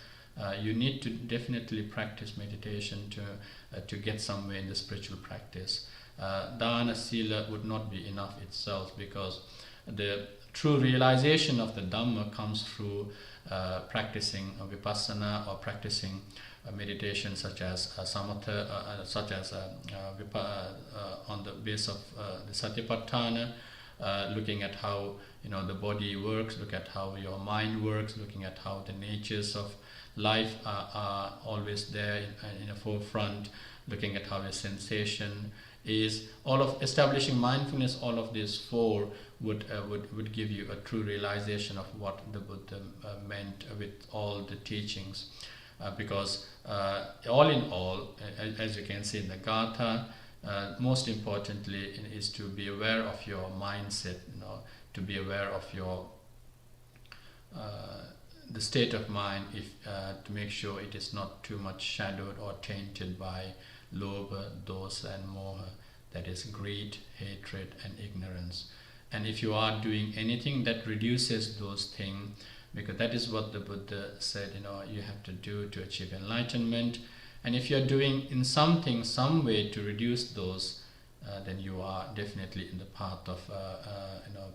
you need to definitely practice meditation to get somewhere in the spiritual practice. Dana, sila would not be enough itself, because the true realization of the Dhamma comes through practicing vipassana, or practicing meditation such as samatha, such as on the base of the satipatthana, looking at how the body works, look at how your mind works, looking at how the natures of life are always there in the forefront, looking at how a sensation is. All of establishing mindfulness, all of these 4 would give you a true realization of what the Buddha meant with all the teachings, because all in all, as you can see in the Gatha, most importantly is to be aware of your mindset, to be aware of your the state of mind, to make sure it is not too much shadowed or tainted by lobha, dosa and moha, that is greed, hatred and ignorance. And if you are doing anything that reduces those things, because that is what the Buddha said, you have to do to achieve enlightenment. And if you are doing in something, some way to reduce those, then you are definitely in the path of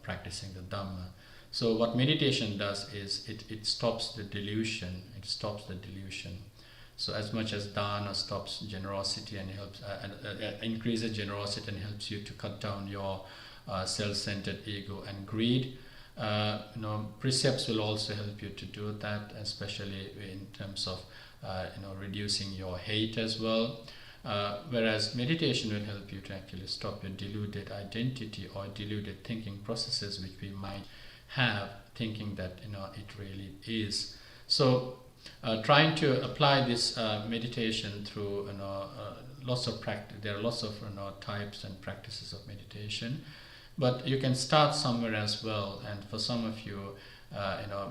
practicing the Dhamma. So what meditation does is it stops the delusion. It stops the delusion. So as much as dana stops generosity and helps increases generosity and helps you to cut down your self-centered ego and greed, precepts will also help you to do that, especially in terms of reducing your hate as well. Whereas meditation will help you to actually stop your deluded identity or deluded thinking processes which we might have, thinking that it really is. So trying to apply this meditation through lots of practice. There are lots of types and practices of meditation, but you can start somewhere as well. And for some of you,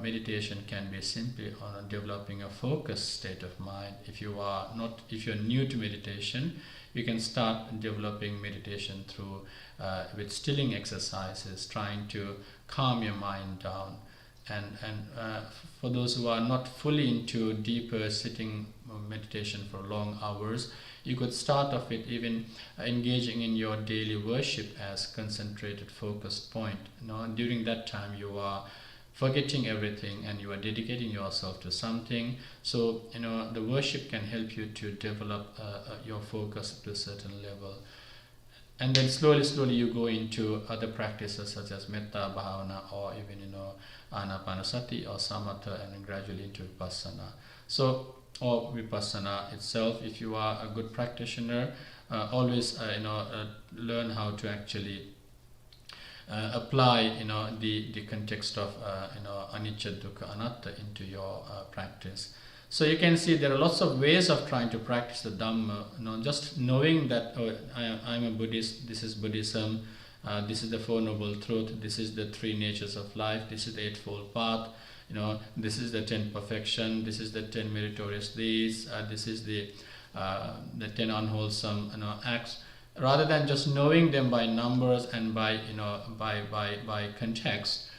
meditation can be simply on developing a focused state of mind. If you're new to meditation, you can start developing meditation through with stilling exercises, trying to calm your mind down. And for those who are not fully into deeper sitting meditation for long hours, you could start off with even engaging in your daily worship as concentrated, focused point. During that time, you are forgetting everything and you are dedicating yourself to something. So the worship can help you to develop your focus to a certain level. And then slowly you go into other practices such as metta bhavana, or even anapanasati or samatha, and then gradually into vipassana. So or vipassana itself. If you are a good practitioner, always learn how to actually apply the context of anicca, dukkha, anatta into your practice. So you can see there are lots of ways of trying to practice the Dhamma. Just knowing that I'm a Buddhist, this is Buddhism, this is the Four Noble Truths, this is the three natures of life, this is the Eightfold Path, this is the 10 perfection, this is the 10 meritorious deeds, this is the 10 unwholesome acts. Rather than just knowing them by numbers and by context,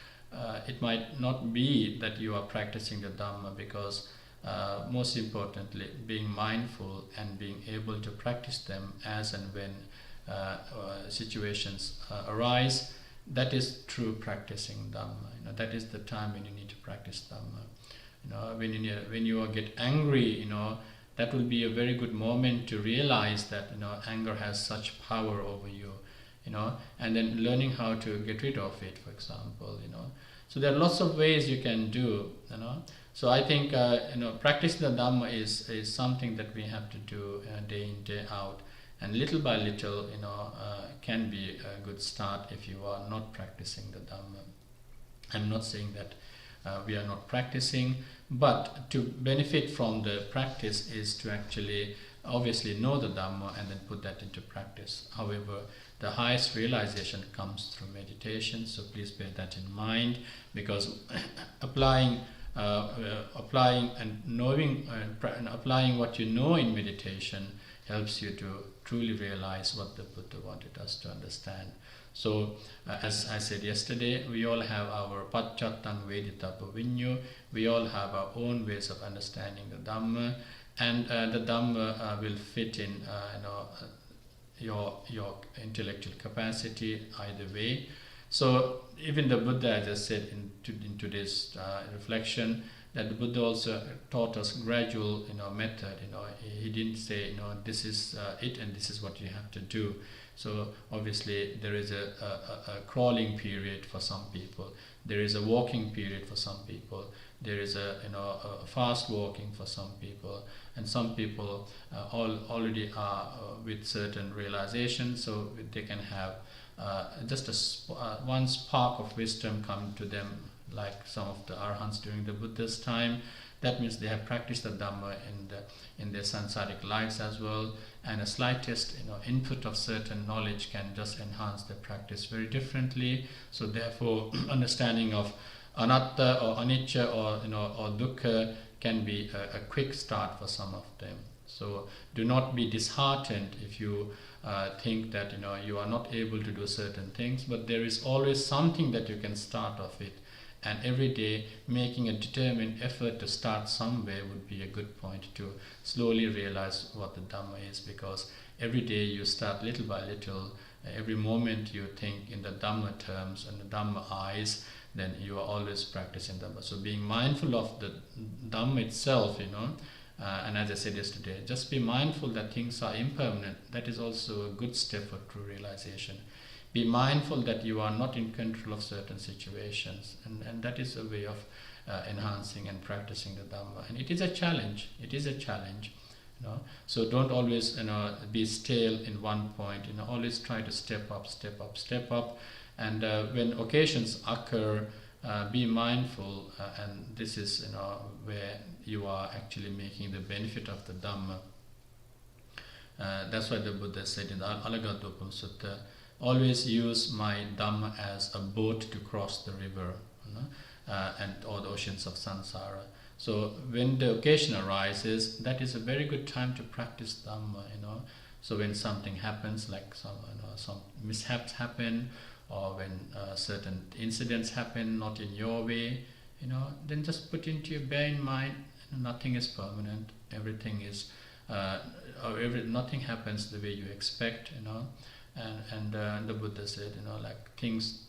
it might not be that you are practicing the Dhamma, because most importantly, being mindful and being able to practice them as and when situations arise, that is true practicing Dhamma. That is the time when you need to practice Dhamma. When you get angry, that will be a very good moment to realize that anger has such power over you, and then learning how to get rid of it, for example. So there are lots of ways you can do. So I think practicing the Dhamma is something that we have to do day in, day out, and little by little can be a good start if you are not practicing the Dhamma. I'm not saying that we are not practicing, but to benefit from the practice is to actually obviously know the Dhamma and then put that into practice. However, the highest realization comes through meditation, so please bear that in mind, because applying and knowing and applying what you know in meditation helps you to truly realize what the Buddha wanted us to understand. So, as I said yesterday, we all have our paccattam vedita pavinyo. We all have our own ways of understanding the Dhamma, and the Dhamma will fit in your intellectual capacity either way. So, even the Buddha, as I said in today's reflection, that the Buddha also taught us gradual method. He didn't say this is it and this is what you have to do. So obviously there is a crawling period for some people, there is a walking period for some people, there is a fast walking for some people, and some people already are with certain realization, so they can have just one spark of wisdom come to them, like some of the arhants during the Buddha's time. That means they have practiced the Dhamma in their samsaric lives as well, and a slightest input of certain knowledge can just enhance their practice very differently. So therefore, understanding of anatta or anicca or dukkha can be a quick start for some of them. So do not be disheartened if you think that you are not able to do certain things, but there is always something that you can start off with. And every day making a determined effort to start somewhere would be a good point to slowly realize what the Dhamma is, because every day you start little by little. Every moment you think in the Dhamma terms and the Dhamma eyes, then you are always practicing Dhamma. So being mindful of the Dhamma itself, and as I said yesterday, just be mindful that things are impermanent. That is also a good step for true realization. Be mindful that you are not in control of certain situations, and that is a way of enhancing and practicing the Dhamma. And it is a challenge. So don't always be stale in one point. Always try to step up. And when occasions occur, be mindful, and this is where you are actually making the benefit of the Dhamma. That's why the Buddha said in the Alagadopam Sutta, always use my Dhamma as a boat to cross the river, or the oceans of samsara. So when the occasion arises, that is a very good time to practice Dhamma. So when something happens, like some mishaps happen, or when certain incidents happen not in your way, then just bear in mind, nothing is permanent. Everything is, nothing happens the way you expect. And the Buddha said, like things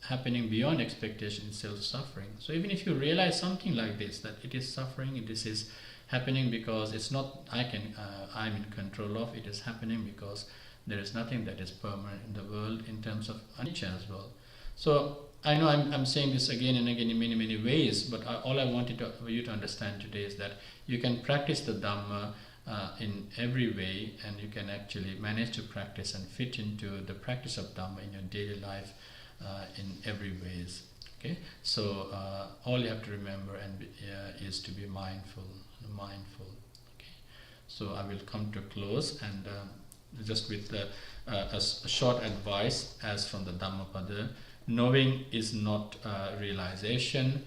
happening beyond expectation is self-suffering. So even if you realize something like this, that it is suffering, this is happening because it's not I'm in control of, it is happening because there is nothing that is permanent in the world in terms of anicca as well. So I know I'm saying this again and again in many, many ways, but all I wanted you to understand today is that you can practice the Dhamma in every way, and you can actually manage to practice and fit into the practice of Dhamma in your daily life in every ways. Okay, so all you have to remember is to be mindful. Okay, so I will come to a close, and just with a short advice as from the Dhammapada. Knowing is not realization.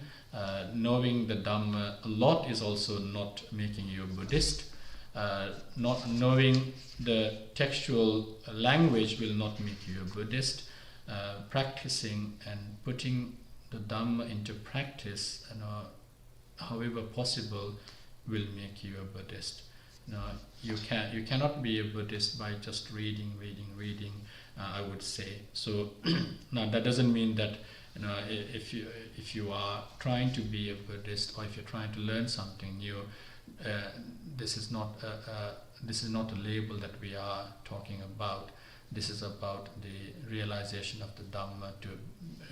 Knowing the Dhamma a lot is also not making you a Buddhist. Not knowing the textual language will not make you a Buddhist. Practicing and putting the Dhamma into practice, however possible, will make you a Buddhist. You cannot be a Buddhist by just reading. I would say so. Now that doesn't mean that if you are trying to be a Buddhist, or if you're trying to learn something new, this is not a label that we are talking about. This is about the realization of the Dhamma to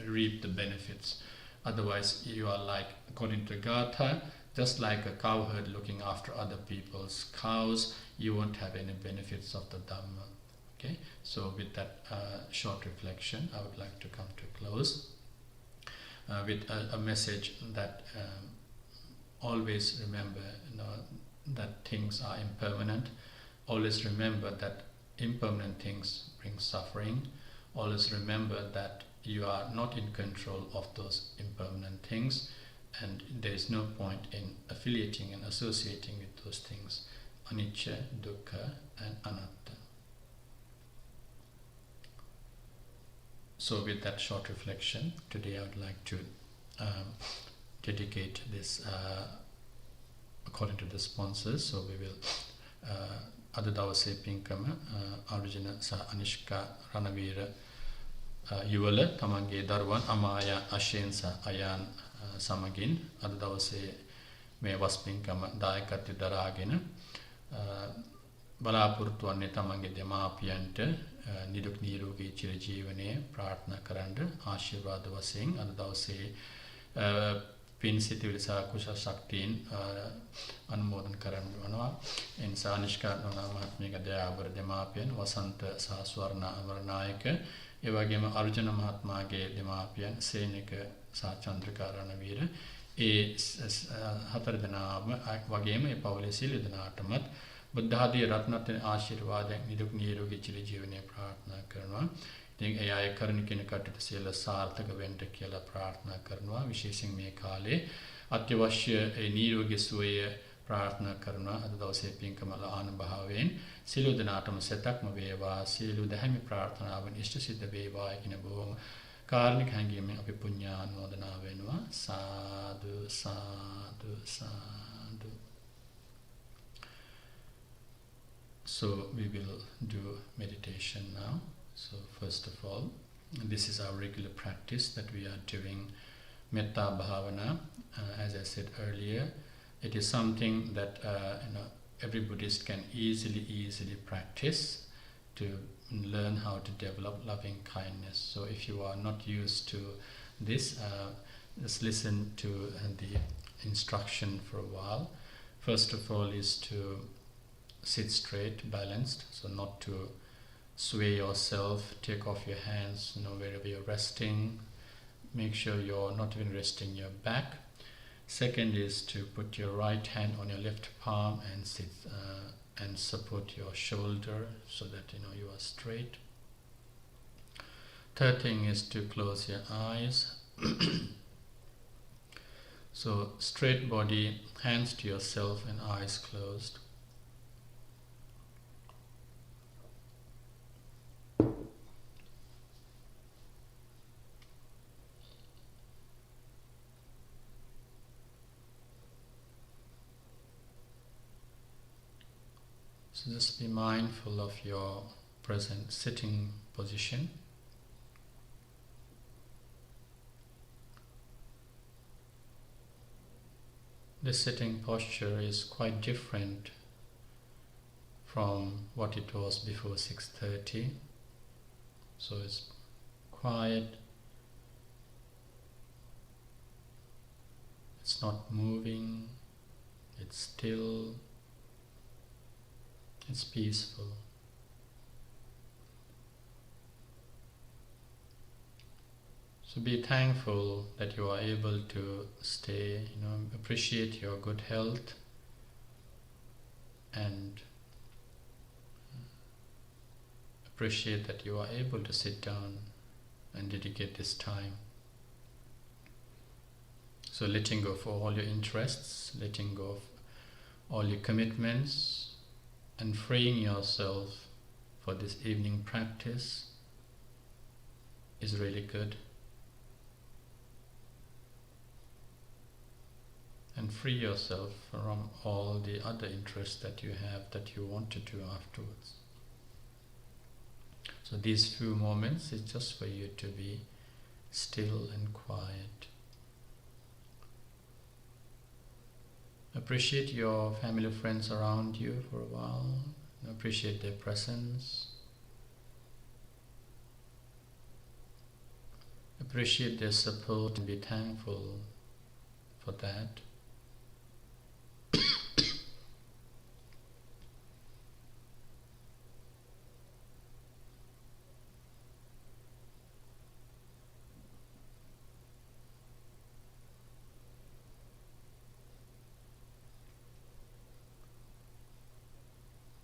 reap the benefits. Otherwise, you are like, according to Gatha, just like a cowherd looking after other people's cows. You won't have any benefits of the Dhamma. Okay, so with that short reflection, I would like to come to a close with a message that always remember that things are impermanent. Always remember that impermanent things bring suffering. Always remember that you are not in control of those impermanent things, and there is no point in affiliating and associating with those things. Anicca, dukkha, and anatta. So with that short reflection, today I would like to dedicate this according to the sponsors. So we will අද දවසේ පින්කම අර්ජුන සහ අනිෂ්කා රණවීර යුවල තමන්ගේ දරුවන් අමාය අශේන් සහ අයාන් සමගින් අද දවසේ මේ වස් පින්කම දායකත්වය දරාගෙන බලාපොරොත්තු වන්නේ තමන්ගේ දෙමාපියන්ට නිදුක් නිරෝගී චිරජීවනයේ ප්‍රාර්ථනා කරන්න ආශිර්වාද වශයෙන් අද දවසේ පින් සිතිවිලි සහ කුසල ශක්තියින් අනුමෝදන් කරන්න වෙනවා. ඒ නිසා අනිෂ්කා මහත්මියගේ දයාබර දෙමාපියන් වසන්ත සහ ස්වර්ණ අමරනායක, ඒ වගේම අර්ජුන මහත්මයාගේ දෙමාපියන් සේනික සහ චන්ද්‍රිකා රණවීර, ඒ හතර දෙනාම වගේම ඒ පවුලේ සියලු දෙනාටමත් බුද්ධ ආදී රත්නත්‍රයේ ආශිර්වාදයෙන් නිදුක් නිරෝගී චිරජීවනයේ ප්‍රාර්ථනා කරනවා. ඉතින් ඒ අය කරන කෙන කටට සියල්ල සාර්ථක වෙන්න කියලා ප්‍රාර්ථනා කරනවා. විශේෂයෙන් මේ කාලේ අත්‍යවශ්‍ය ඒ නිරෝගී සුවය ප්‍රාර්ථනා කරනවා. අද දවසේ පින්කමල ආනුභාවයෙන් සියලු දෙනාටම සතක්ම වේවා, සියලු දහමි ප්‍රාර්ථනාවන් ඉෂ්ට සිද්ධ වේවා කියන බොහොම කාර්මික හැඟීමෙන් අපි පුණ්‍යානුමෝදනා වෙනවා. සාදු සාදු සාදු. So we will do meditation now. So first of all, this is our regular practice that we are doing Metta Bhavana. As I said earlier, it is something that every Buddhist can easily practice to learn how to develop loving kindness. So if you are not used to this, just listen to the instruction for a while. First of all is to sit straight, balanced, so not to sway yourself, take off your hands, wherever you're resting. Make sure you're not even resting your back. Second is to put your right hand on your left palm and sit and support your shoulder so that you are straight. Third thing is to close your eyes. So straight body, hands to yourself and eyes closed. So just be mindful of your present sitting position. This sitting posture is quite different from what it was before 6:30. So it's quiet, It's not moving, it's still, it's peaceful. So be thankful that you are able to stay, appreciate your good health and appreciate that you are able to sit down and dedicate this time. So letting go of all your interests, letting go of all your commitments, and freeing yourself for this evening practice is really good. And free yourself from all the other interests that you have that you want to do afterwards. So these few moments is just for you to be still and quiet. Appreciate your family, friends around you for a while. Appreciate their presence. Appreciate their support and be thankful for that.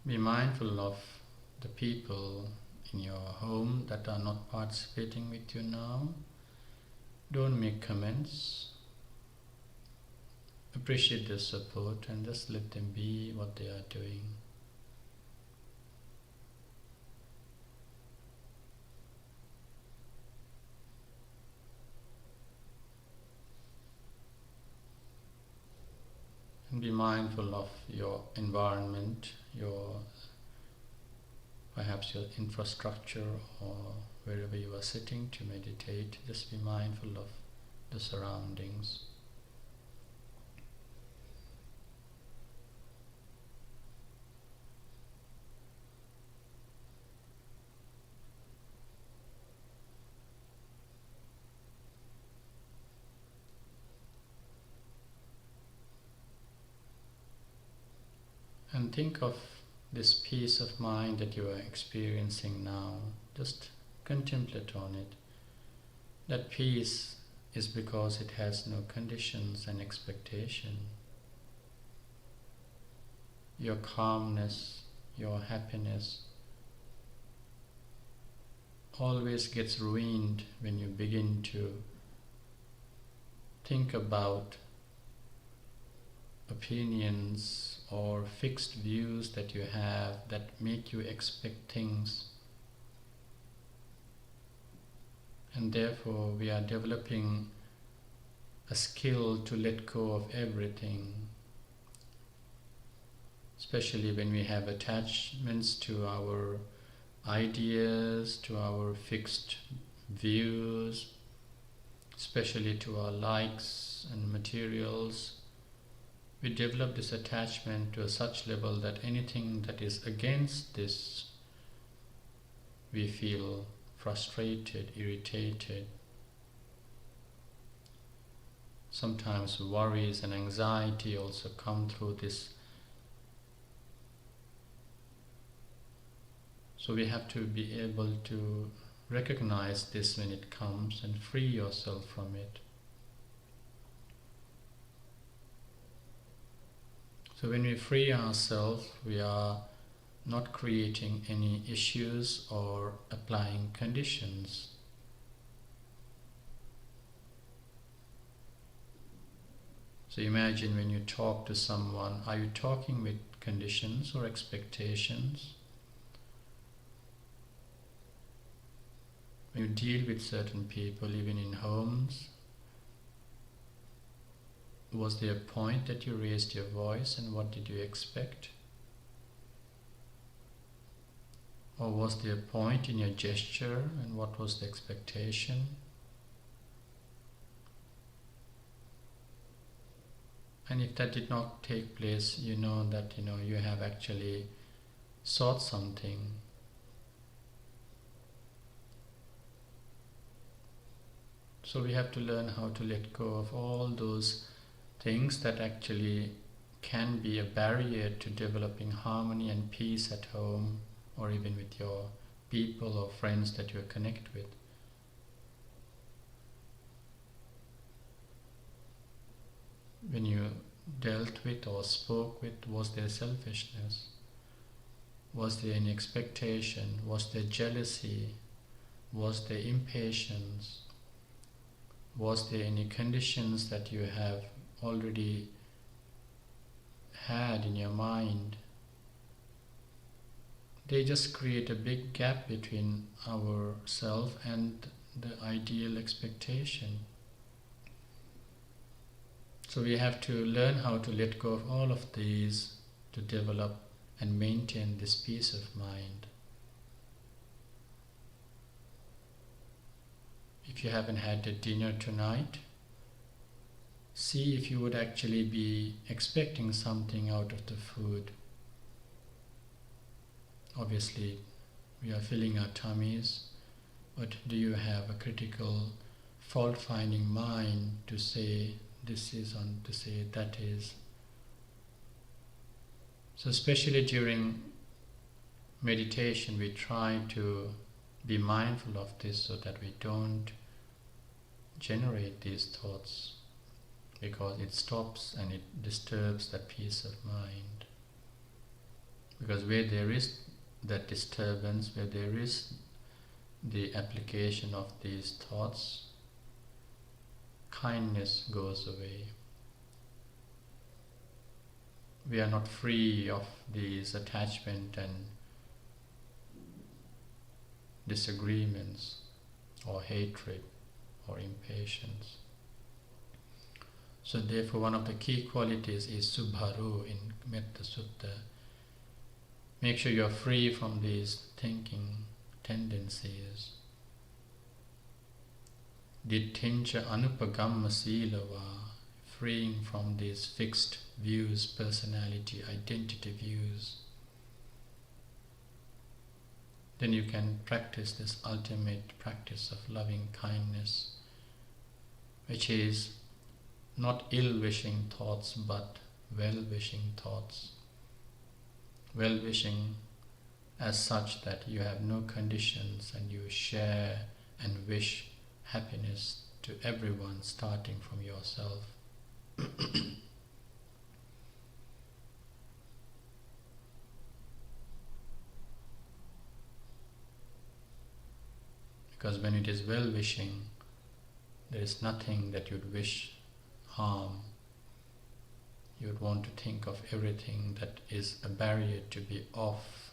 Be mindful of the people in your home that are not participating with you now. Don't make comments. Appreciate their support and just let them be what they are doing. And be mindful of your environment, perhaps your infrastructure, or wherever you are sitting to meditate. Just be mindful of the surroundings. And think of this peace of mind that you are experiencing now. Just contemplate on it. That peace is because it has no conditions and expectation. Your calmness, your happiness always gets ruined when you begin to think about opinions or fixed views that you have that make you expect things. And therefore we are developing a skill to let go of everything, especially when we have attachments to our ideas, to our fixed views, especially to our likes and materials. We develop this attachment to such level that anything that is against this, we feel frustrated, irritated. Sometimes worries and anxiety also come through this. So we have to be able to recognize this when it comes and free yourself from it. So when we free ourselves, we are not creating any issues or applying conditions. So imagine when you talk to someone, are you talking with conditions or expectations? When you deal with certain people, even in homes, was there a point that you raised your voice and what did you expect? Or was there a point in your gesture and what was the expectation? And if that did not take place, you know that you have actually sought something. So we have to learn how to let go of all those things that actually can be a barrier to developing harmony and peace at home, or even with your people or friends that you connect with. When you dealt with or spoke with, was there selfishness? Was there any expectation? Was there jealousy? Was there impatience? Was there any conditions that you have already had in your mind? They just create a big gap between ourselves and the ideal expectation. So we have to learn how to let go of all of these to develop and maintain this peace of mind. If you haven't had a dinner tonight, see if you would actually be expecting something out of the food. Obviously, we are filling our tummies, but do you have a critical, fault-finding mind to say this is and to say that is? So especially during meditation, we try to be mindful of this so that we don't generate these thoughts, because it stops and it disturbs that peace of mind. Because where there is that disturbance, where there is the application of these thoughts, kindness goes away. We are not free of these attachment and disagreements or hatred or impatience. So therefore one of the key qualities is subharu in Metta Sutta. Make sure you are free from these thinking tendencies. Dittincha anupagamma silava, freeing from these fixed views, personality, identity views. Then you can practice this ultimate practice of loving kindness, which is not ill-wishing thoughts but well-wishing thoughts. Well-wishing as such that you have no conditions and you share and wish happiness to everyone, starting from yourself. Because when it is well-wishing, there is nothing that you'd wish harm. You would want to think of everything that is a barrier to be off.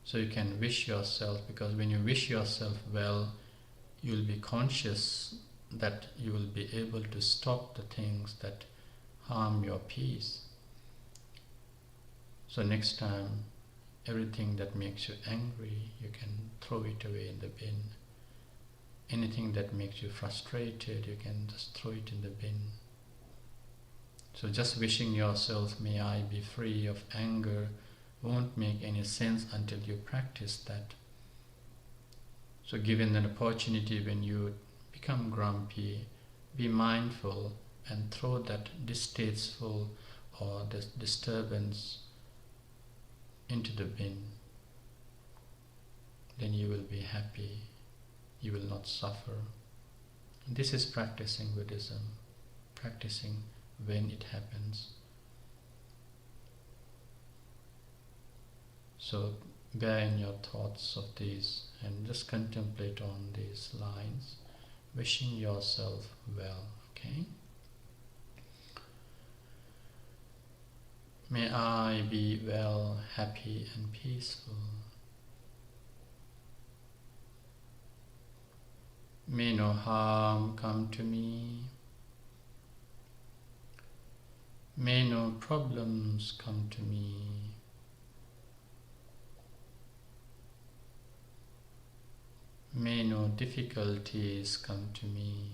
So you can wish yourself, because when you wish yourself well, you will be conscious that you will be able to stop the things that harm your peace. So next time, everything that makes you angry, you can throw it away in the bin. Anything that makes you frustrated, you can just throw it in the bin. So just wishing yourself, may I be free of anger, won't make any sense until you practice that. So given an opportunity when you become grumpy, be mindful and throw that distasteful or this disturbance into the bin. Then you will be happy. You will not suffer. This is practicing Buddhism, practicing when it happens. So bear in your thoughts of these and just contemplate on these lines, wishing yourself well, okay? May I be well, happy and peaceful. May no harm come to me. May no problems come to me. May no difficulties come to me.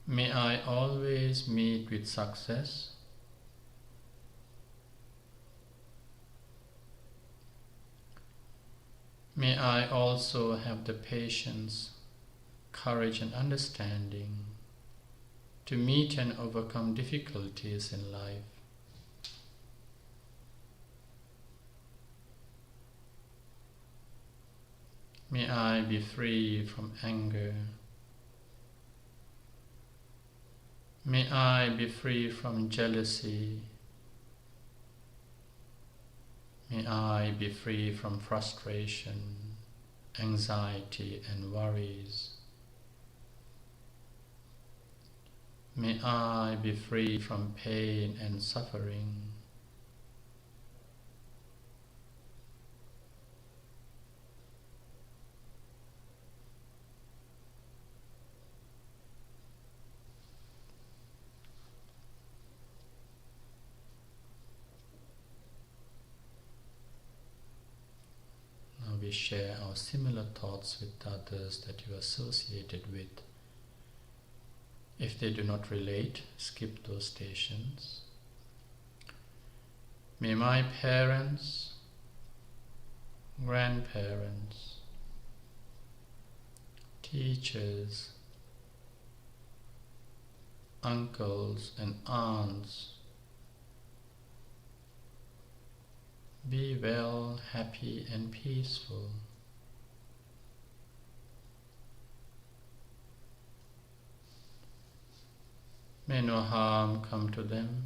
May I always meet with success. May I also have the patience, courage and understanding to meet and overcome difficulties in life. May I be free from anger. May I be free from jealousy. May I be free from frustration, anxiety and worries. May I be free from pain and suffering. Now we share our similar thoughts with others that you are associated with. If they do not relate, skip those stations. May my parents, grandparents, teachers, uncles and aunts be well, happy and peaceful. May no harm come to them.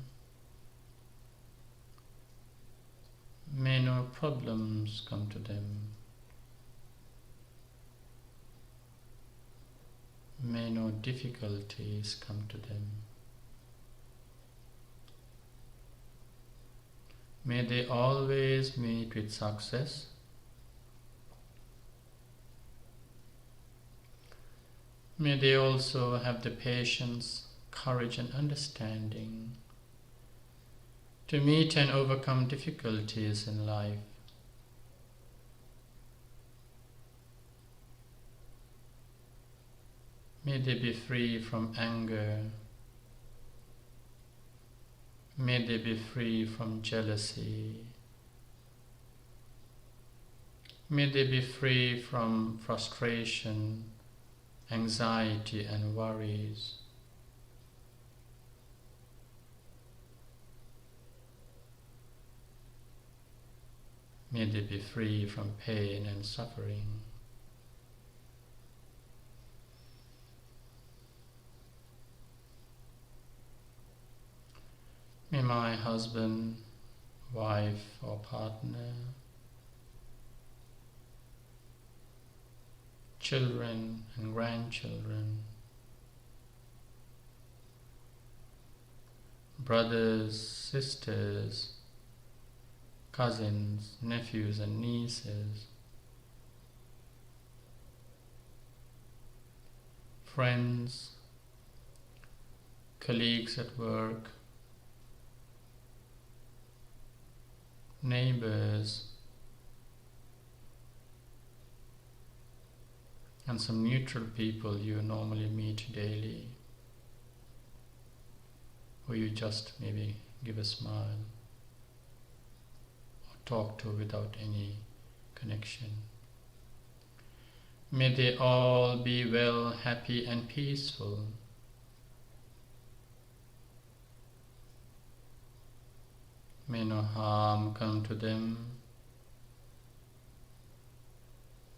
May no problems come to them. May no difficulties come to them. May they always meet with success. May they also have the patience, courage and understanding to meet and overcome difficulties in life. May they be free from anger. May they be free from jealousy. May they be free from frustration, anxiety and worries. May they be free from pain and suffering. May my husband, wife or partner, children and grandchildren, brothers, sisters, cousins, nephews and nieces, friends, colleagues at work, neighbors, and some neutral people you normally meet daily, who you just maybe give a smile or talk to without any connection. May they all be well, happy and peaceful. May no harm come to them.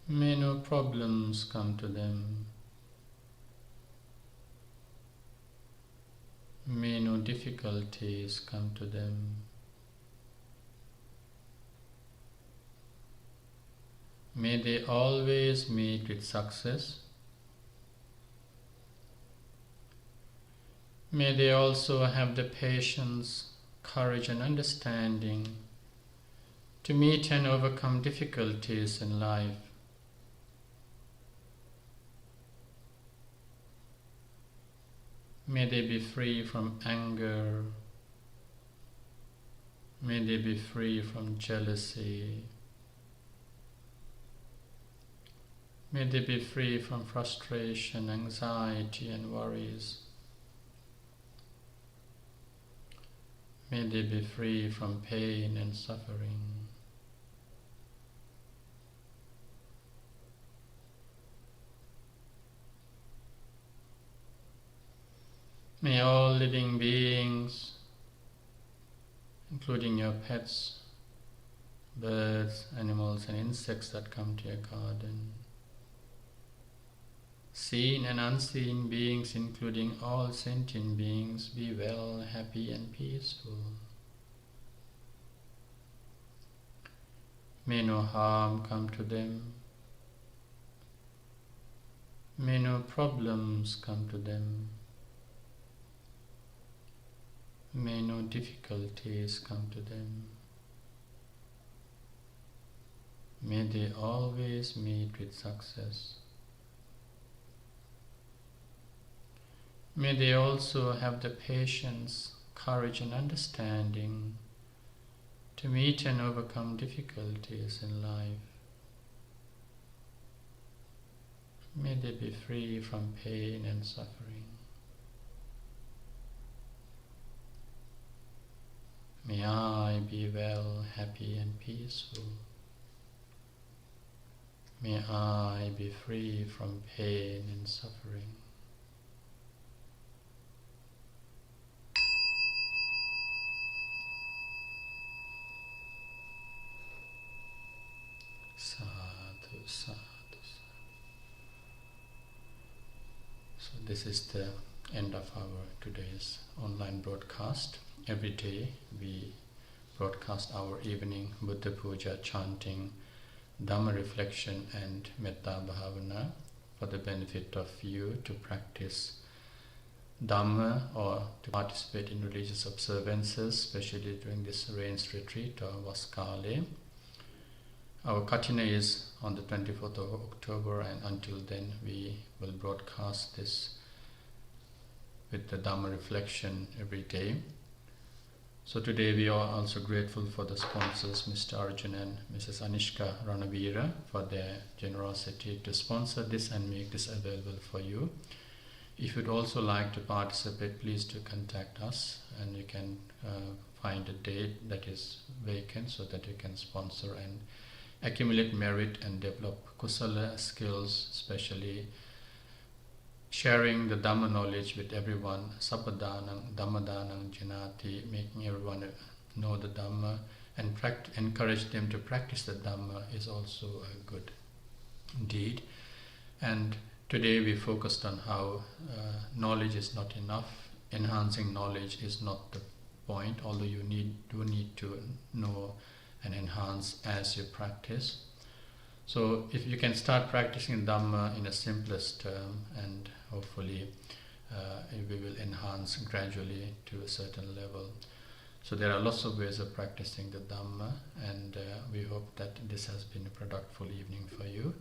May no problems come to them. May no difficulties come to them. May they always meet with success. May they also have the patience, courage and understanding to meet and overcome difficulties in life. May they be free from anger. May they be free from jealousy. May they be free from frustration, anxiety and worries. May they be free from pain and suffering. May all living beings, including your pets, birds, animals and insects that come to your garden, seen and unseen beings, including all sentient beings, be well, happy and peaceful. May no harm come to them. May no problems come to them. May no difficulties come to them. May they always meet with success. May they also have the patience, courage and understanding to meet and overcome difficulties in life. May they be free from pain and suffering. May I be well, happy and peaceful. May I be free from pain and suffering. Sadhu, sadhu, sadhu. So this is the end of our today's online broadcast. Every day we broadcast our evening Buddha Puja, chanting, Dhamma reflection and Metta Bhavana for the benefit of you to practice Dhamma or to participate in religious observances, especially during this rains retreat or Vaskale. Our Katina is on the 24th of October, and until then we will broadcast this with the Dhamma reflection every day. So today we are also grateful for the sponsors, Mr. Arjun and Mrs. Anishka Ranavira, for their generosity to sponsor this and make this available for you. If you'd also like to participate, please do contact us, and you can find a date that is vacant so that you can sponsor and accumulate merit and develop kusala skills, especially sharing the Dhamma knowledge with everyone, sapadanam, dhammadanam janati, making everyone know the Dhamma and encourage them to practice the Dhamma is also a good deed. And today we focused on how knowledge is not enough. Enhancing knowledge is not the point, although you do need to know and enhance as you practice. So if you can start practicing Dhamma in a simplest term, and hopefully we will enhance gradually to a certain level. So there are lots of ways of practicing the Dhamma, and we hope that this has been a productive evening for you.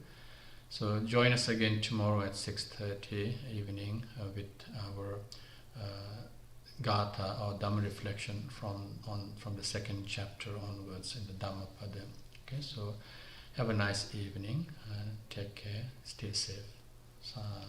So join us again tomorrow at 6:30 evening with our Gatha or Dhamma reflection from the second chapter onwards in the Dhammapada. Okay, so have a nice evening and take care, stay safe. Sadhu.